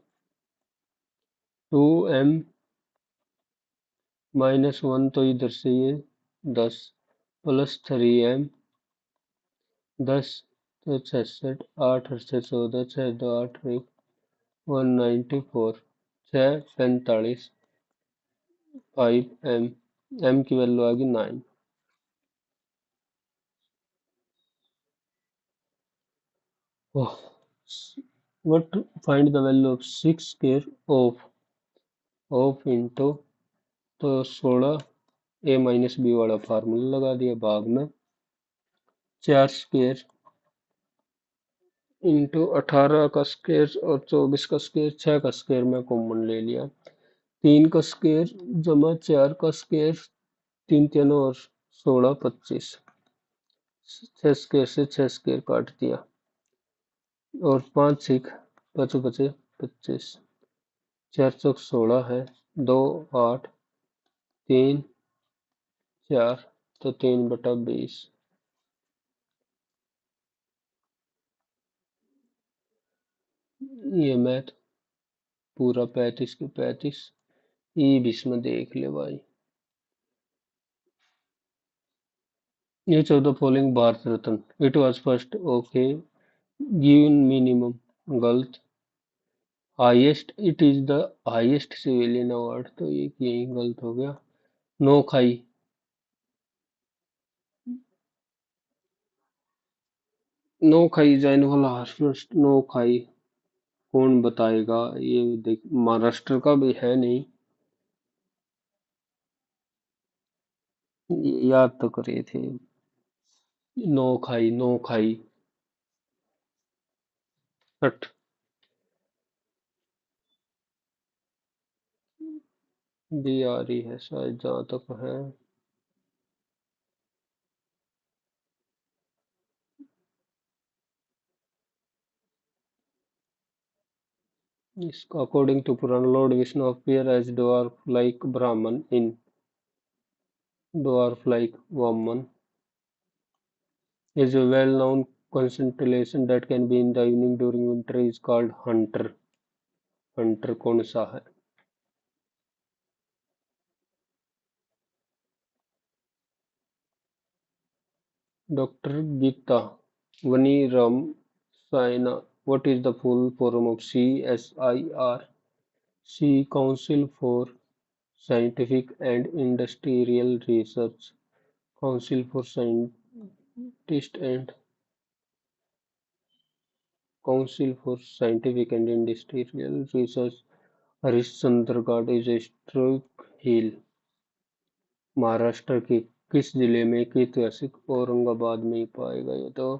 2m -1, तो इधर से ये 10 प्लस 3m 10, तो 66, 8 और 6 14, 6 2 8 1, 194, 6 45, 5m, m की वैल्यू आ गई 9। what find the value of 6 square of into, तो 16 a माइनस बी वाला फार्मूला लगा दिया, भाग में 4 स्क्वायर इंटू 18 का स्क्वायर और 24 का स्क्वायर, 6 का स्क्वायर में कॉमन ले लिया, 3 का स्क्वायर जमा 4 का स्क्वायर, 3 3 और 16 25, 6 स्क्वायर से 6 स्क्वायर काट दिया, और 5 6 बचे बचे 25, 4 चौक 16 है, 2 8 3 4, तो 3/20, ये मैथ पूरा 35 के 35, ये भी इसमें देख ले भाई। ये 14 following Bharat Ratna, it was first okay given minimum, गलत, highest, it is the highest civilian award, तो ये यही गलत हो गया। Nuakhai, Nuakhai is annual harvest, Nuakhai कौन बताएगा? ये देख, महाराष्ट्र का भी है नहीं, याद तो करे थे। नोखाई, नोखाई, हट। भी आ रही है शायद, जहाँ तक है। इसका according to Puran, Lord Vishnu appear as dwarf like Brahman in dwarf like woman is a well known constellation that can be in the evening during winter is called hunter। hunter कौन सा है? Dr. Geeta Vani Ram Saina, what is the full form of CSIR? C, Council for Scientific and Industrial Research, Council for Scientists and Council for Scientific and Industrial Research। Harishchandragad is a historic हिल महाराष्ट्र के किस जिले में? एक ऐतिहासिक औरंगाबाद में ही पाएगा ये तो।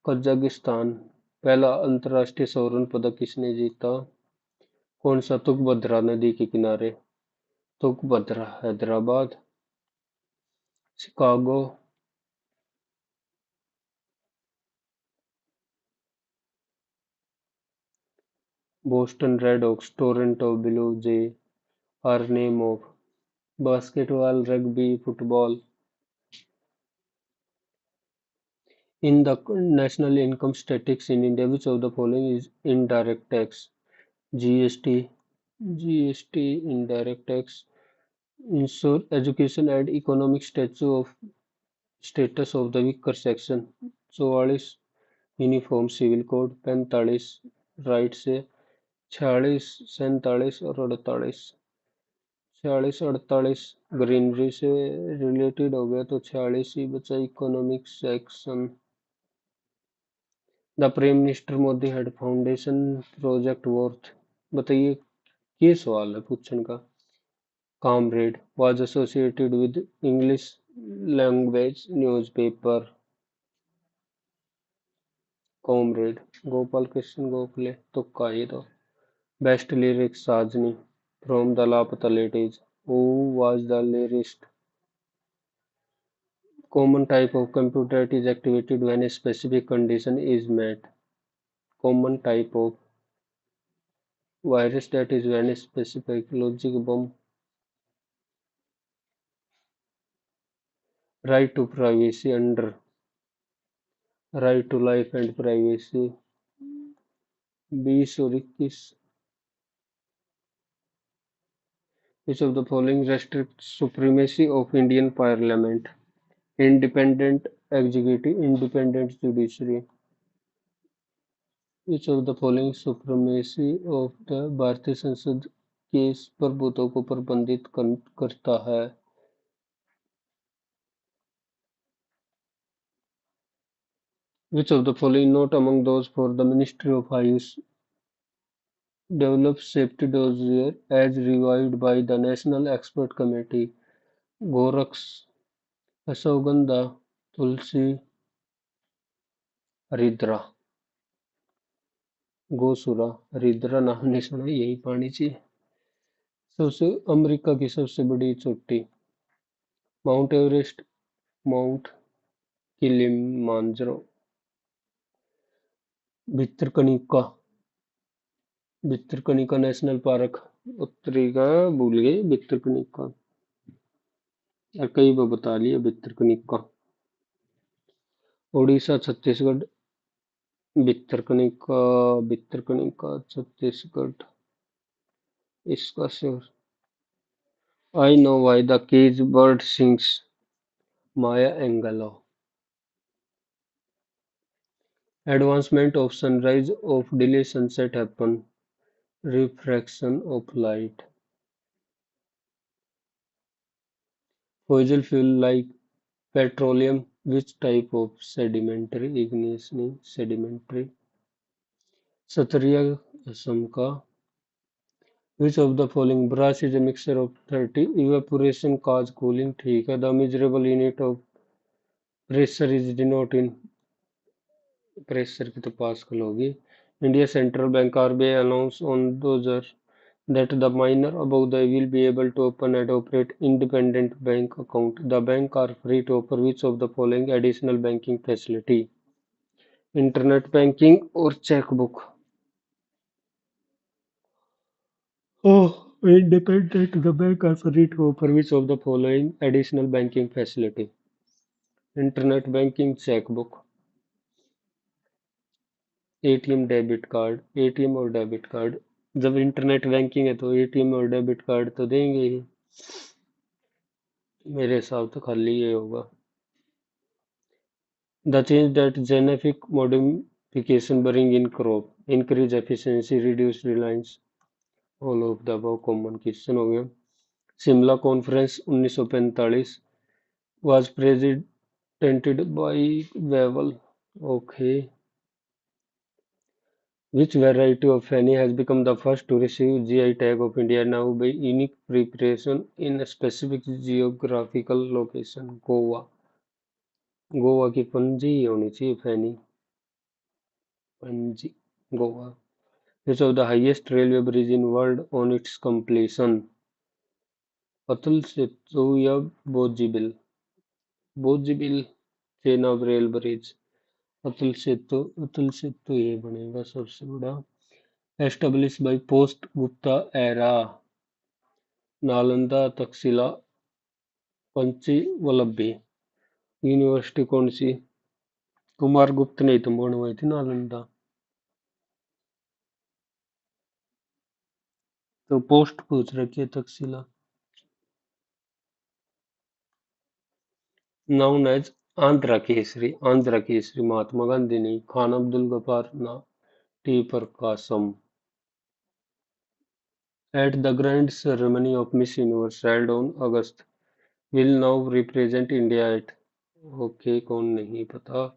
कजाकिस्तान, पहला अंतर्राष्ट्रीय स्वर्ण पदक किसने जीता? कौन सा? तुंगभद्रा नदी के किनारे, Tungabhadra, Hyderabad. Chicago, Boston Red Sox, Toronto Blue Jays are name of basketball, rugby, football. In the national income statistics in India, which of the following is indirect tax? GST, GST, indirect tax, ensure education and economic status of the weaker section। 44 uniform civil code, 45 right से, 46 47 और 48। 46 48 greenery से related हो गया, तो 46 ही बचा economic section. The prime minister Modi head foundation project worth, बताइए, ये सवाल है पूछने का। Comrade was associated with English language newspaper. Comrade, Gopal Krishna Gokhale, तुक्का ये तो। बेस्ट लिरिक्स साजनी फ्रॉम द लापता Ladies, who was the lyrist? Common type of computer that is activated when a specific condition is met। common type of virus that is when a specific logic bomb। right to privacy under right to life and privacy। 20 और 21। which of the following restricts supremacy of Indian parliament? Independent executive, independent judiciary। which of the following supremacy of the भारतीय संसद के प्रभुत्व को प्रबंधित करता है? which of the following not among those for the Ministry of Ayush develops safety dossier as reviewed by the National Expert Committee? Gorax, ashwagandha, तुलसी, हरिद्रा। गोसुरा, हरिद्रा नाम नहीं सुना, यही पानी चाहिए। सबसे अमेरिका की सबसे बड़ी चोटी? Mount Everest, Mount Kilimanjaro. Bhitarkanika, Bhitarkanika national park, उत्तरी का भूल गए भितरकनिका, और कई बार बता लिया भितरकनिका। उड़ीसा, छत्तीसगढ़, भितरकनिका, भितरकनिका छत्तीसगढ़। इसका sure. I know why the cage bird sings, Maya Angelou. Advancement of sunrise of delay sunset happen, Refraction of light. Fossil fuel like petroleum. Which type of sedimentary ignition? Sedimentary. Satriya Asamka. Which of the following brass is a mixture of 30? Evaporation cause cooling. ठीक है. The measurable unit of pressure is denoted in pressure की तो pascal होगी. India central bank RBI announce on dozer that the minor above the will be able to open and operate independent bank account. The bank are free to offer which of the following additional banking facility? Internet banking or checkbook? Oh, independent. The bank are free to offer which of the following additional banking facility? Internet banking, checkbook. ATM debit card. ATM और debit card. जब internet banking है तो ATM और debit card तो देंगे ही. मेरे हिसाब तो खाली ये होगा. The change that genetic modification bring in crop, increase efficiency, reduce reliance, all of the above common question हो गया. Shimla conference 1945 was presented by Wavell. Okay. Which variety of honey has become the first to receive GI tag of India now by unique preparation in a specific geographical location? Goa. Goa की पंजी ही होनी चाहिए फैनी. पंजी. Goa. Which of the highest railway bridge in world on its completion? Atal Setu या Bogibeel? Bogibeel Chenab rail bridge. Atal Setu ये बनेगा सबसे बड़ा. Established by post Gupta era. Nalanda, Takshashila, पंचवल्लभी. यूनिवर्सिटी कौन सी? कुमार गुप्त ने तो बनवाई थी नालंदा. तो पोस्ट पूछ रखी है तक्षशिला. नाउन एज आंध्र केसरी महात्मा गांधी नहीं. खान अब्दुल गफार ना. T Prakasam. At the grand ceremony of Miss Universe held on August will now represent India at. Okay, कौन नहीं पता.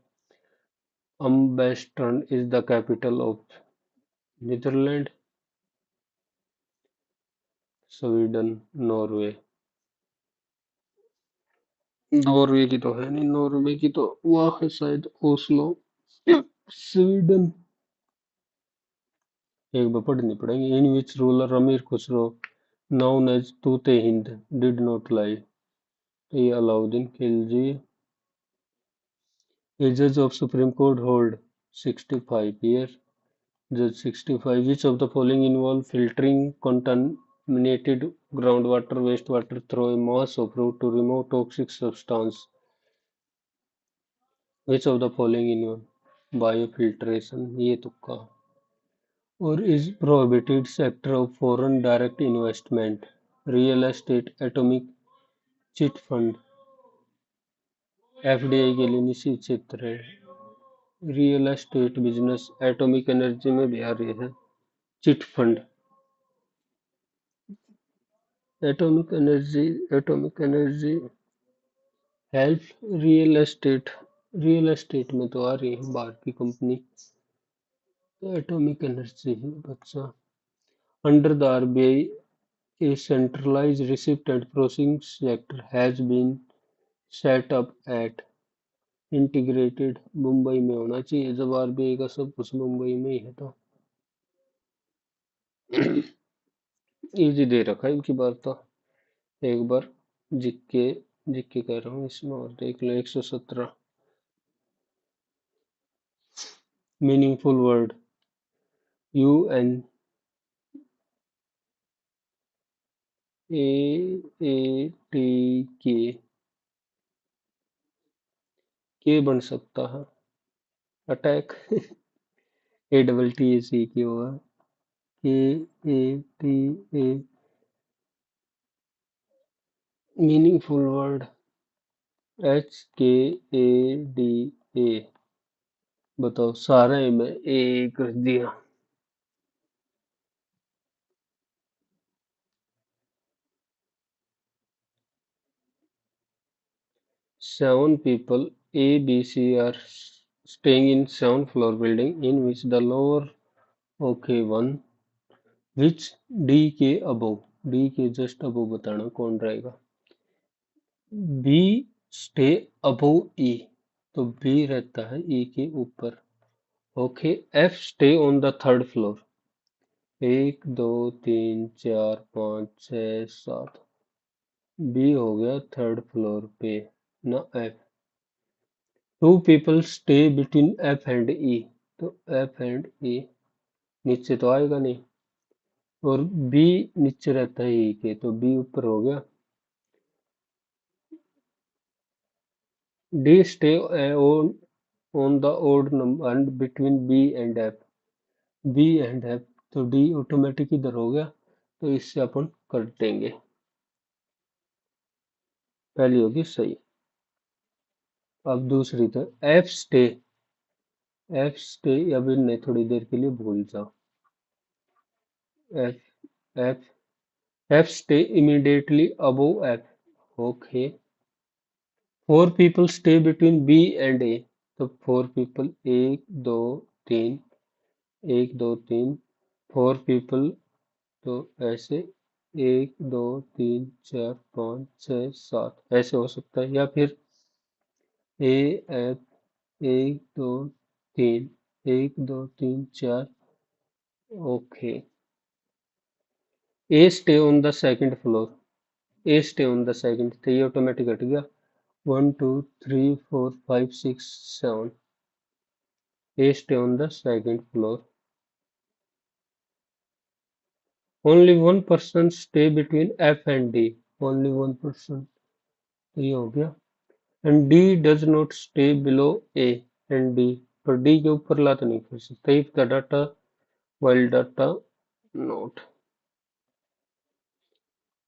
Amsterdam is the capital of Netherlands. Sweden. Norway. Norway की तो है नहीं. नॉर्वे की तो वह है शायद ओस्लो. स्वीडन. एक बार पढ़नी पड़ेगी. इन विच रूलर अमीर Khusro known as Tute Hind did not lie? ये Alauddin Khilji. A judge of Supreme Court hold 65 years. Judge 65. Which of the following involve filtering contaminated groundwater, wastewater through a mass of route to remove toxic substance? Which of the following involve biofiltration? ये तुक्का. Or is prohibited sector of foreign direct investment? Real estate, atomic, chit fund. FDI के लिए निश्चित क्षेत्र है. Real estate business. Atomic energy में भी आ रही है. Chit fund. Atomic energy health. Real estate में तो आ रही है बाहर की कंपनी. तो एटॉमिक एनर्जी ही बच्चा. Under the RBI a centralized receipt and processing sector has been set up at. Integrated. Mumbai में होना चाहिए जब आरबीआई का सब कुछ मुंबई में ही है तो. इजी दे रखा है इनकी बार तो. एक बार जिक्के जिक्के कह रहा हूँ इसमें और देख लो. 117. Meaningful word. U N A A T K बन सकता है. Attack. A double T A C की होगा. K A T A. Meaningful word. H K A D A. बताओ सारे में ए कर दिया. Seven people A, B, C are staying in seven floor building in which the lower okay one which D के above D के just above बताना कौन रहेगा B stay above E तो B रहता है E के ऊपर okay F stay on the third floor एक दो तीन चार पाँच छः सात बी हो गया थर्ड फ्लोर पे ना F two people stay between F and E तो एफ एंड ई नीचे तो आएगा नहीं और बी नीचे रहता है ई के तो बी ऊपर हो गया D stay on the odd number and between B and F B and F तो डी ऑटोमेटिक इधर हो गया तो इससे अपन कर देंगे पहली होगी सही अब दूसरी तो एफ स्टे अभी नहीं थोड़ी देर के लिए भूल जाओ F F F stay immediately above F okay four people stay between B and A तो फोर पीपल एक दो तीन एक दो तीन फोर पीपल तो ऐसे एक दो तीन चार पाँच छः सात ऐसे हो सकता है या फिर ए एफ एक दो तीन एक दो तीन चार okay A stay on the second floor A stay on the second तो ये ऑटोमेटिक हट गया one two three four five six seven A stay on the second floor only one person stay between F and D only one person तो ये हो गया and D does not stay below A and D पर D के ऊपर ला तो नहीं कर सकता if the data while data not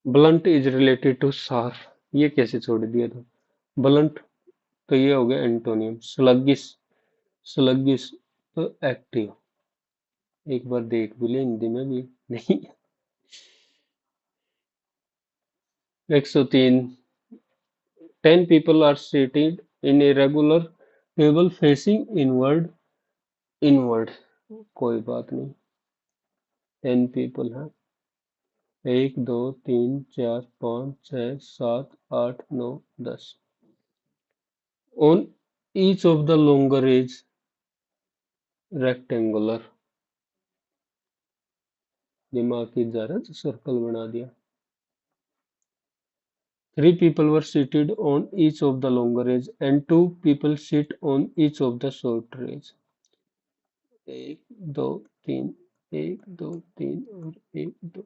blunt is related to sharp ये कैसे छोड़ दिया था ब्लंट तो ये हो गया एंटोनियम स्लगिश स्लगिश तो एक्टिव एक बार देख भी ले हिंदी में भी नहीं 103 10 people are seated in a regular table facing inward कोई बात नहीं 10 people हैं एक दो तीन चार पाँच छः सात आठ नौ 10 on each of the longer edge rectangular दिमाग की जा रहा है सर्कल बना दिया three people were seated on each of the longer edge and two people sit on each of the shorter edge एक दो तीन एक दो तीन और एक दो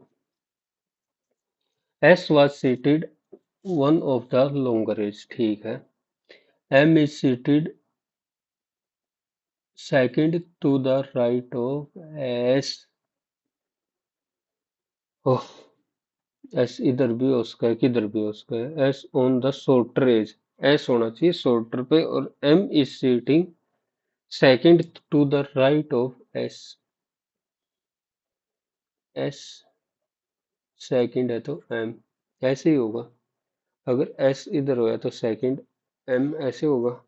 S was seated one of the longer edge ठीक है M is seated second to the right of S oh S इधर भी हो सकता है किधर भी हो सकता है S on the shorter edge S होना चाहिए शोल्डर पे और M is sitting second to the right of S S second है तो M ऐसे ही होगा अगर S इधर होया तो सेकंड M ऐसे होगा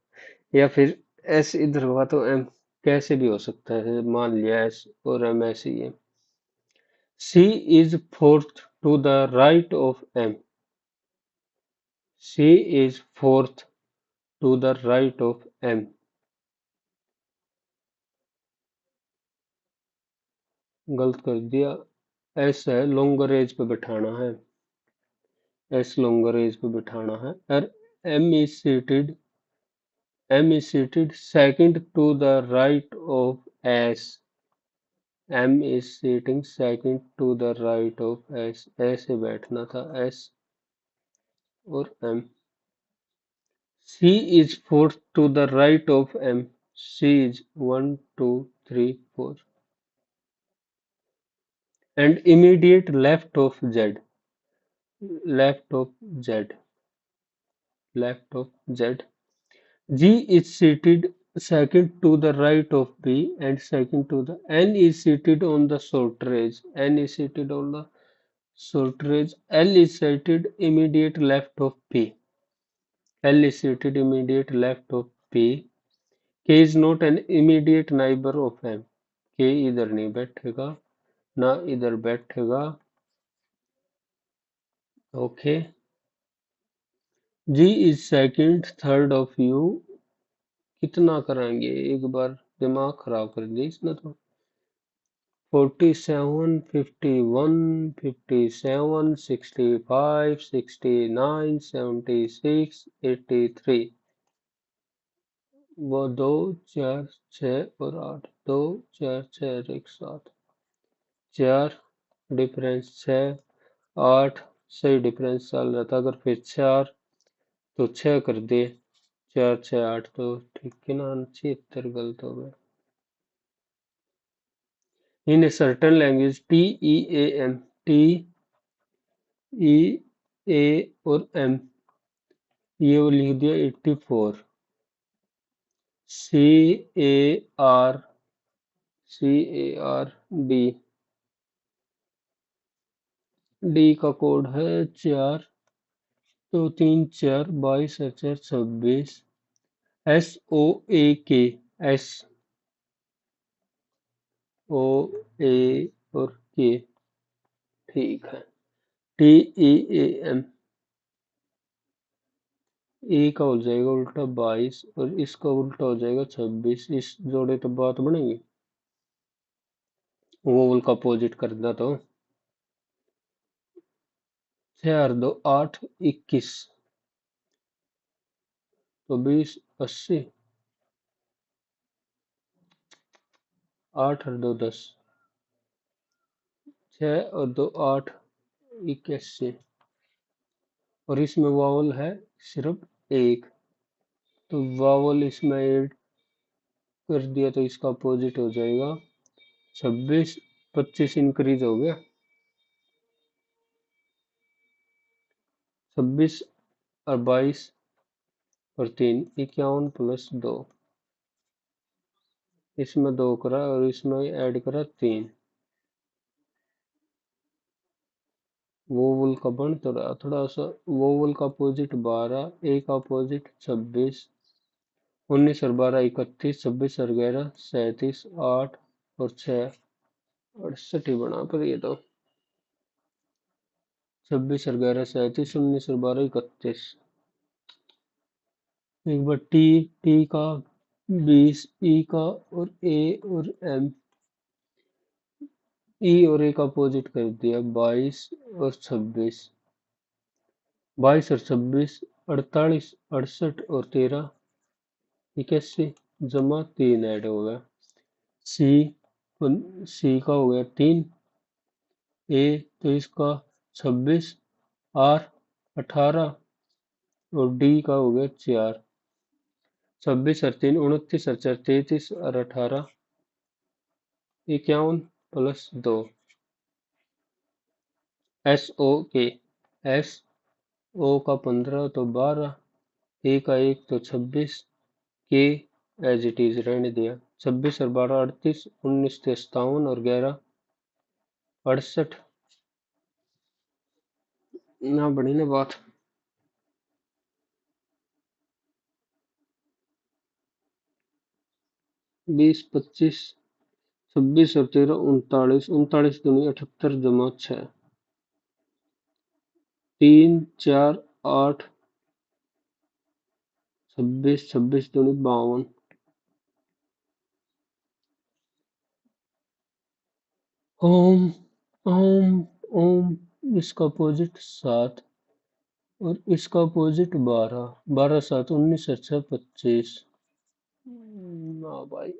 या फिर S इधर होगा तो M कैसे भी हो सकता है मान लिया S और M ऐसे ही है C is fourth to the right of M C is fourth to the right of M गलत कर दिया S है लॉन्गर एज पे बैठाना है S लॉन्गर एज पे बैठाना है और M is seated second to the right of S M is sitting second to the right of S ऐसे बैठना था S और M C is fourth to the right of M C is 1 2 3 4 and immediate left of Z left of Z left of Z G is seated second to the right of B and second to the N is seated on the shorter edge N is seated on the shorter edge L is seated immediate left of P L is seated immediate left of P. K is not an immediate neighbor of M. K इधर नहीं बैठेगा ना इधर बैठेगा. Okay. G is second third of U. कितना कराएंगे एक बार, दिमाग खराब कर दिया इसने तो. 47, 51, 57, 65, 69, 76, 83. वो 2, 4, 6 और 8. 2, 4, 6 और 1, 7. 4 डिफरेंस 6, 8 सही डिफरेंस चल रहा था. अगर फिर 4 तो 6 कर दे. 4, 6, 8 तो ठीक है ना. 76 गलत हो गया. In a certain language TEAM, TEA और M ये वो लिख दिया 84. CAR D का कोड है 4 तो 3 4 22 और 4 26. SOAK SOA और K ठीक है. TEAM ए का हो जाएगा उल्टा 22 और इसका उल्टा हो जाएगा 26. इस जोड़े तो बात बनेगी. वोवल का अपोजिट करना तो 6 और 2 8 21 तो 20 80. 8 और 2 10. 6 और 2 8 81 और इसमें वावल है सिर्फ एक तो वावल इसमें ऐड कर दिया तो इसका अपोजिट हो जाएगा 26. 25 इंक्रीज हो गया. 26 और 22 और 3 51 प्लस 2. इसमें 2 करा और इसमें ऐड करा 3. वोवल का बन तो रहा थोड़ा सा. वोवल का अपोजिट 12, ए का अपोजिट 26. 19 और 12 31. 26 और 11 37. 8 और 6 68 ही बना पर ये तो. 26 और 11 37. 19 और 12 31. एक बार टी का 20. ई का और ए और एम. ई और ए का अपोजिट कर दिया 22 और 26. 22 और 26 48. 68 और 13 81 जमा 3 ऐड हो गया. सी सी का हो गया 3. ए तो इसका 26. आर 18 और डी का हो गया 4. 26 और 3 29 और 4 33 और 18 51 प्लस 2. एस ओ के एस ओ का 15 तो 12. ए का 1 तो 26. के एज इट इज रहने दिया. 26 और 12 38. 19 तो 57 और 11 68. ना बड़ी ना बात. 20 25 26 और 13 39. 39 दूनी 78 जमा 6. 3 4 8 26. 26 दूनी 52. ओम ओम ओम. इसका अपोजिट 7 और इसका अपोजिट 12. 12 7 19 अच्छा 25. ना भाई.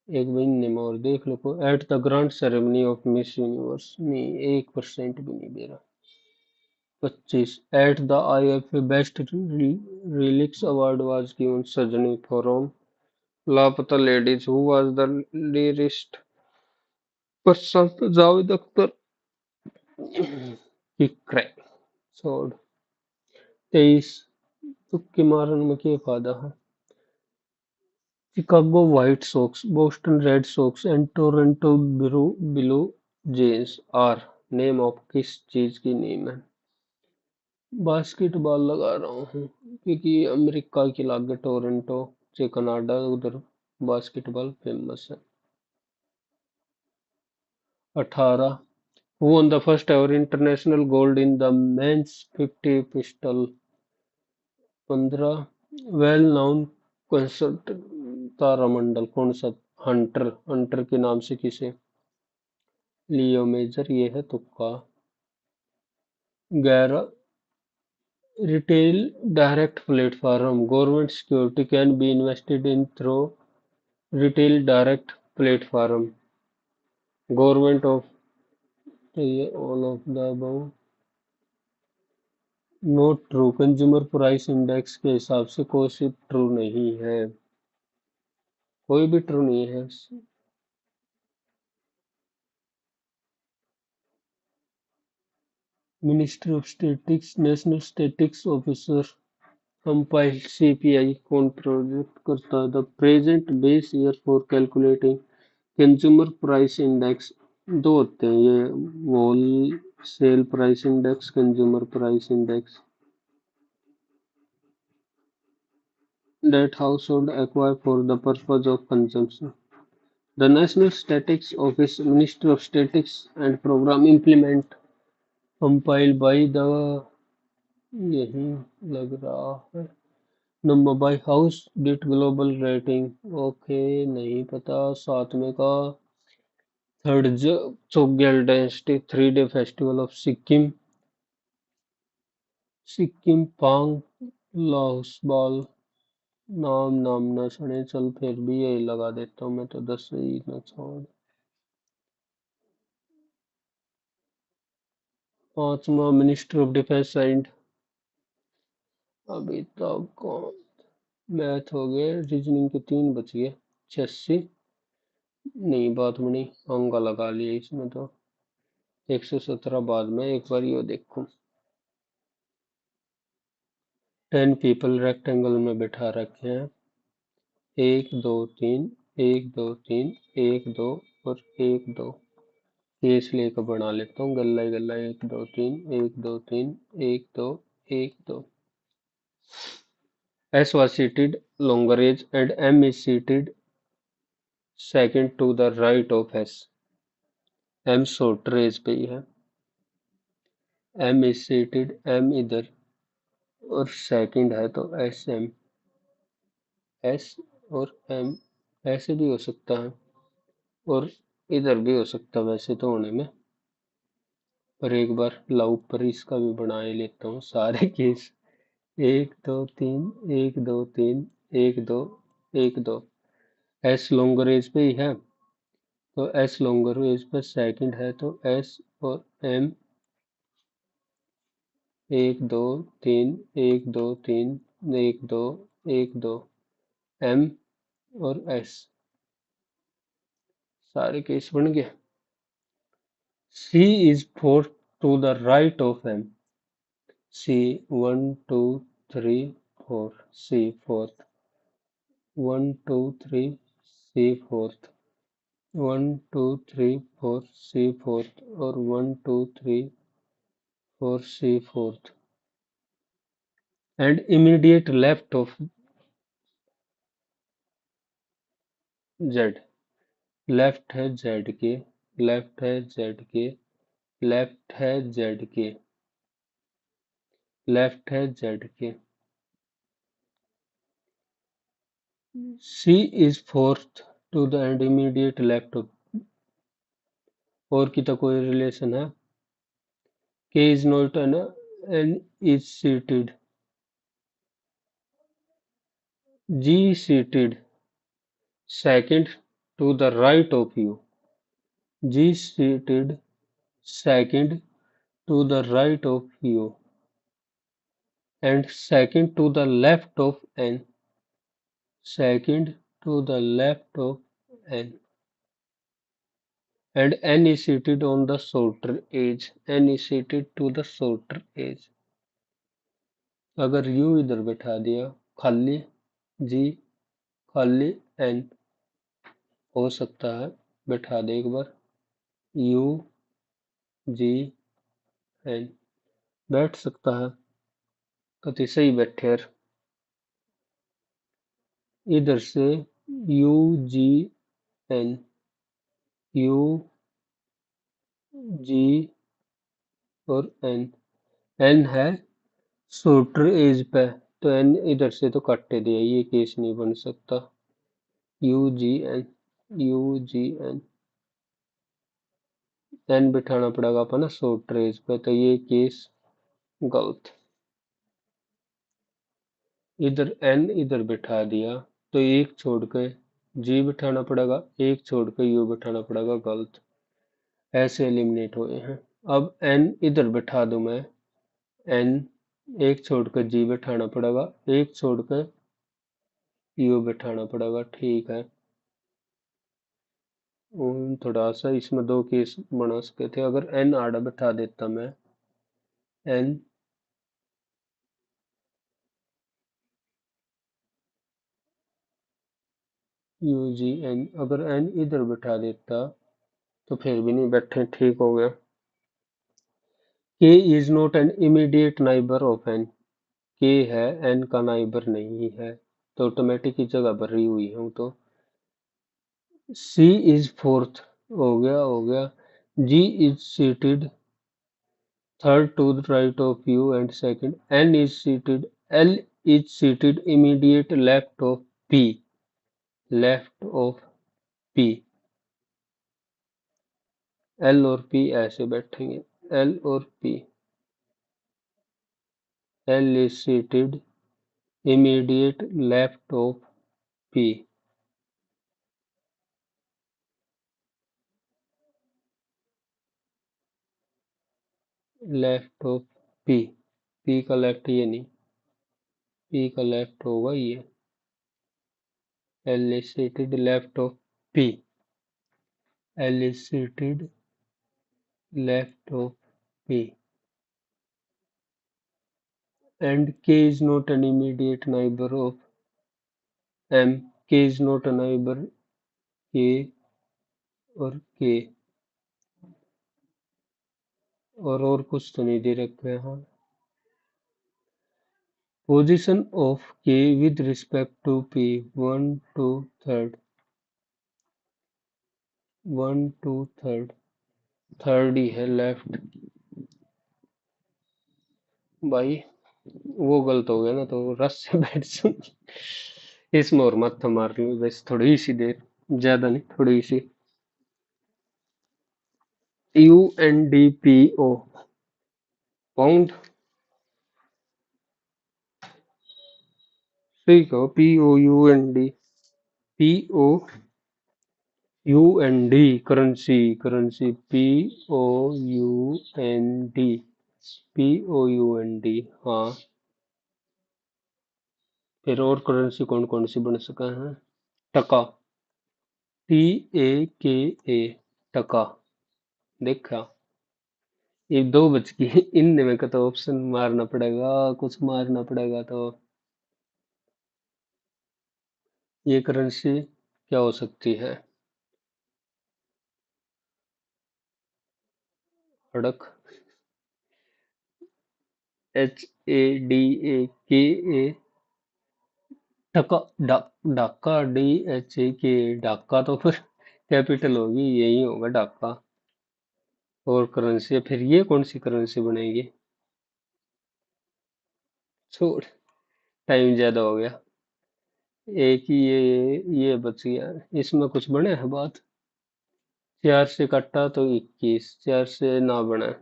एक महीने में और देख लो. At the grand ceremony of Miss Universe नहीं 1% भी नहीं दे रहा. 25. At the IFA best lyrics award was given Sajni from Laapataa Ladies. Who was the lyricist person. Javed Akhtar. Crack छोड़. 23. तुक्के मारने में क्या फायदा है. Chicago White Sox, Boston Red Sox and Toronto Blue Jays are name of किस चीज की नेम है? बास्केटबॉल लगा रहा हूँ क्योंकि अमेरिका की लागे टोरंटो से कनाडा उधर बास्केटबॉल फेमस है। 18 Who won the first ever international gold in the men's 50 pistol? 15 well known concert तारामंडल कौन सा? हंटर हंटर के नाम से किसे? लियो मेजर, ये है तुक्का। 11 retail direct platform government security can be invested in through retail direct platform government of, ये all of the above not true. Consumer price index के हिसाब से कोई सी ट्रू नहीं है, कोई भी ट्रू नहीं है। Ministry of statistics national statistics officer compile CPI कौन प्रोजेक्ट करता है? The present base year for calculating consumer price index. दो होते हैं ये, wholesale price index, consumer price index. That household acquire for the purpose of consumption. The National Statistics Office, Ministry of Statistics and Program Implement, compiled by the, यही लग रहा है, number by house डिट global rating. Okay, नहीं पता। सातवें का third Chogyal dynasty 3 day festival of Sikkim, Sikkim Pang Lhabsol. नाम नाम न सुने, चल फिर भी यही लगा देता हूँ मैं तो, 10 ही न छोड़। पांचवा मिनिस्टर ऑफ डिफेंस साइंड। अभी तक कौन? मैथ हो गए, रीजनिंग के 3 बच गए। 86 नहीं, बात बनी, अंगा लगा लिए इसमें तो। 117 बाद में एक बार ये देखूं। 10 पीपल रेक्टेंगल में बैठा रखे हैं, 1 2 3, 1 2 3, 1 2 और 1 2। केस लेकर बना लेता हूँ, गल्ला ही गल्ला। 1 2 3, 1 2 3, 1 2, 1 2। S was seated longer age and M is seated second to the right of S. M shorter age पे ही है। M is seated, M इधर और सेकंड है तो एस एम, एस और एम ऐसे भी हो सकता है और इधर भी हो सकता है वैसे तो होने में। पर एक बार ला ऊपर इसका भी बना ही लेता हूँ सारे केस। 1 2 3, 1 2 3, 1 2, 1 2। एस लॉन्गर एज पे ही है तो एस लॉन्गर एज पे सेकंड है तो एस और एम। 1 2 3, 1 2 3, 1 2, 1 2, एम और एस, सारे केस बन गए। C is fourth to the right of M. C 1 2 3 4, C fourth, 1 2 3, C fourth, 1 2 3 4, C fourth और 1 2 3 4, C fourth, and immediate left of Z। Left है Z के, लेफ्ट है Z के, लेफ्ट है Z के, लेफ्ट है Z के। C is fourth to the and immediate left of, और की तो कोई रिलेशन है? K is not an N is seated, G is seated second to the right of you, G is seated second to the right of you and second to the left of N, second to the left of N, and N is seated on the shorter edge, N is seated to the shorter edge। अगर U इधर बैठा दिया, खाली G खाली N हो सकता है, बैठा दे एक बार। U जी एन बैठ सकता है। कति सही बैठे यार। इधर से यू जी एन, यू जी और एन, एन है शॉर्टर एज पे, तो एन इधर से तो काटे दिया, ये केस नहीं बन सकता। U G N, U G N, N बिठाना पड़ेगा अपना शॉर्टर एज पे, तो ये केस गलत। इधर एन इधर बिठा दिया, तो एक छोड़ के जी बिठाना पड़ेगा, एक छोड़ के यू बिठाना पड़ेगा, गलत। ऐसे एलिमिनेट हुए हैं। अब एन इधर बिठा दूं मैं, एन एक छोड़ कर जी बिठाना पड़ेगा, एक छोड़ कर यू बिठाना पड़ेगा, ठीक है। थोड़ा सा इसमें दो केस बना सके थे। अगर एन आड़ा बिठा देता मैं, एन यू जी एन, अगर एन इधर बिठा देता तो फिर भी नहीं बैठे, ठीक हो गया। K is not an immediate neighbour of N, K है एन का नाइबर नहीं है, तो ऑटोमेटिक की जगह भरी हुई हूँ तो। सी इज फोर्थ, हो गया। G is seated third to the right of you and second. N is seated. L is seated immediate left of P. Left of P. L और P ऐसे बैठेंगे। L और P. L is seated immediate left of P. Left of P. P का left ये नहीं, P का left होगा ये। L is seated left of P. L is seated left of P. And K is not an immediate neighbor of M. K is not a neighbor, K और K, और कुछ तो नहीं दे रखे हैं। Position of K with respect to P, 1 to 3rd, 1 to 3rd, third ही है लेफ्ट। भाई वो गलत हो गया ना, तो रस से बैठ जाऊंगी इसमें, और मत मार लूँ बस थोड़ी सी देर, ज्यादा नहीं, थोड़ी सी। UNDPO, पाउंड, सही कहो, POUND, POUND, currency, currency, POUND, POUND, हाँ। फिर और करेंसी कौन कौन सी बन सका है? टका, TAKA, टका। देखा, ये दो बच गई इनमें में का तो ऑप्शन मारना पड़ेगा, कुछ मारना पड़ेगा तो। ये करेंसी क्या हो सकती है? अड़क, HADAKA, टका, ढाका, DHAK, ढाका तो फिर कैपिटल होगी, यही होगा ढाका। और करेंसी फिर ये कौन सी करेंसी बनेगी? छोड़, टाइम ज्यादा हो गया। एक ही ये बच गया, इसमें कुछ बने है बात। 4 से कटा तो 21, 4 से ना बना।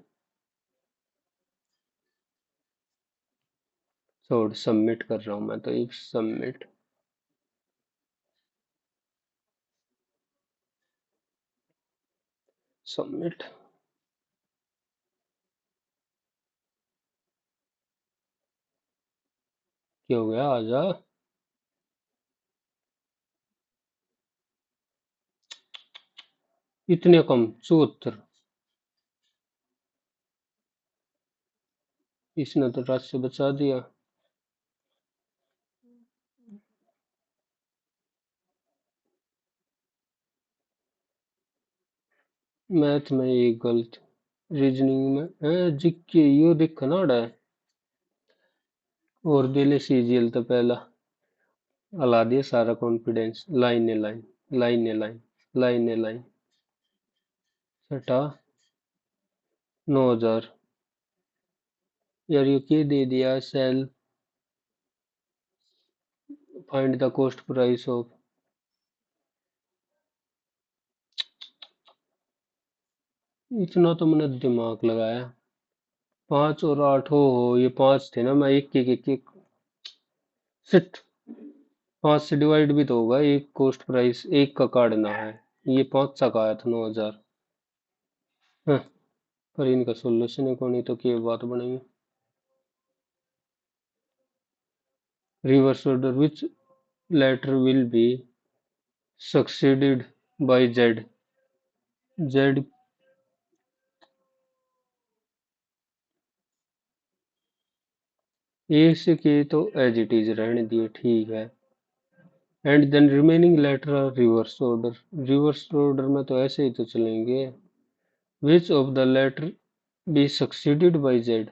छोड़, सबमिट कर रहा हूँ मैं तो, एक सबमिट। सबमिट क्या हो गया? आजा। इतने कम 74, इसने तो रात से बचा दिया। मैथ में एक गलत, रीजनिंग में है जिक्के यो दिख ना है और दिले सीजीएल तो पहला अला दिया सारा कॉन्फिडेंस लाइन ने लाइन लाइन ने लाइन लाइन ने लाइन छठा 9,000 यार ये क्या दे दिया sale find the cost price of इतना तो मैंने दिमाग लगाया 5 और 8 हो ये 5 थे ना मैं एक सिट 5 से डिवाइड भी तो होगा एक कॉस्ट प्राइस एक का काटना है ये 5 सा का आया था 9,000 हाँ, पर इनका सोल्यूशन है कौन ही तो क्या बात बनेगी reverse order which letter will be succeeded by Z Z A से के तो एज इट इज रहने दिए ठीक है and then remaining letter are reverse order में तो ऐसे ही तो चलेंगे which of the letter be succeeded by Z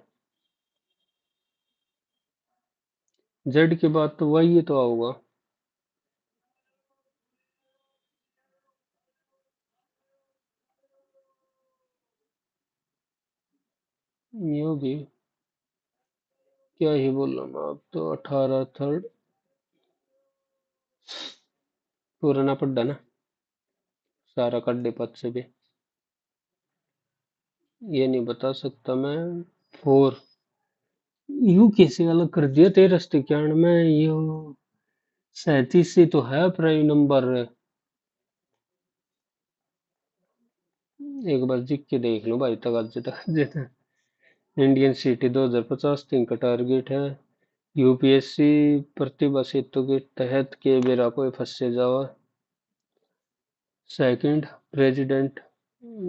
Z के बाद तो वाई तो होगा यो भी क्या ही बोल रहा मैं अब तो 18 थर्ड पुराना पड्डा ना सारा कड्डे पद से भी ये नहीं बता सकता मैं 4 यू कैसे अलग कर दिया 1391 में यो 37 से तो है प्राइम नंबर एक बार जिक के देख लो भाई तक इंडियन सिटी 2050 3 का टारगेट है यूपीएससी प्रतिभा सेतु के तहत के बेरा को फंसे जावा सेकंड प्रेसिडेंट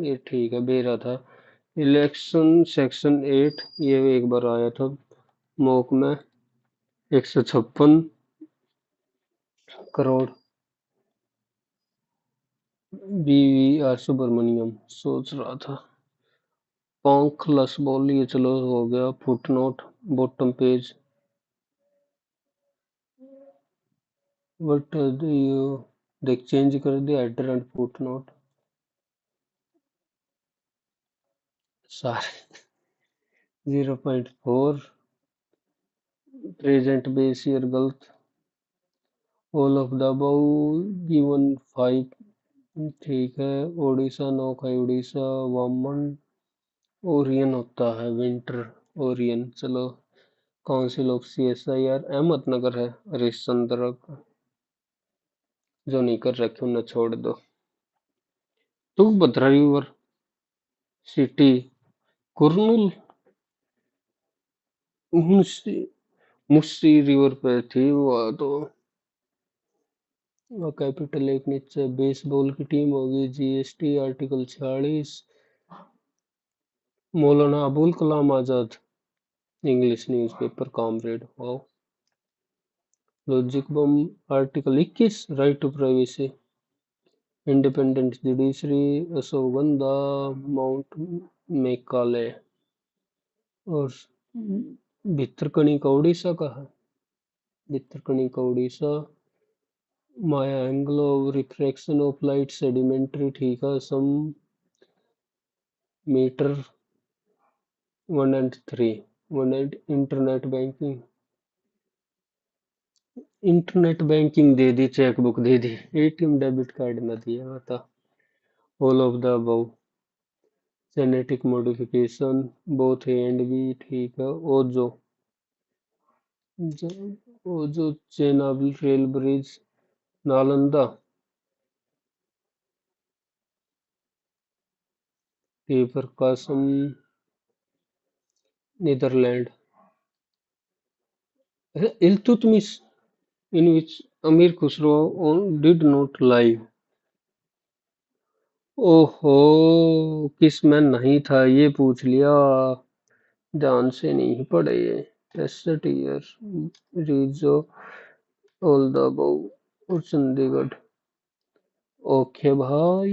ये ठीक है बेरा था इलेक्शन सेक्शन 8 ये एक बार आया था मॉक में 156 करोड़ बीवीआर सुब्रमण्यम सोच रहा था पंखलस बोलिए चलो हो गया footnote bottom page but you देख चेंज कर दिया हेडर एंड फुटनोट सारे 0.4 प्रेजेंट बेस ईयर गलत all of the above given 5 ठीक है ओडिशा नौका उड़ीसा वामन ओरियन होता है विंटर ओरियन चलो काउंसिल ऑफ CSIR अहमदनगर है हरिश्चंद्र का जो नहीं कर रखे उन्हें छोड़ दो Tungabhadra river city Kurnool मुस्सी मुस्सी river पे थी वो तो कैपिटल एक नीचे बेसबॉल की टीम होगी GST article 46 Maulana Abul Kalam Azad English newspaper Comrade wow logic bomb article 21 right to privacy independent judiciary अशोकगंधा माउंट मेकाले और भितरकनिका उड़ीसा का है Bhitarkanika Orissa Maya Angel of refraction of light sedimentary ठीक है sum metre 1 and 3 1 and internet banking दे दी चेकबुक दे दी ATM डेबिट कार्ड ना दिया बता all of the above genetic modification both A and B ठीक है ओजो Chenab rail bridge Nalanda paper कासम Netherland Iltutmish in which Amir Khusro did not lie. ओहो किस में नहीं था ये पूछ लिया ध्यान से नहीं पढ़े कैसेट ईयर रीजो ऑल द अबव और चंडीगढ़ ओके भाई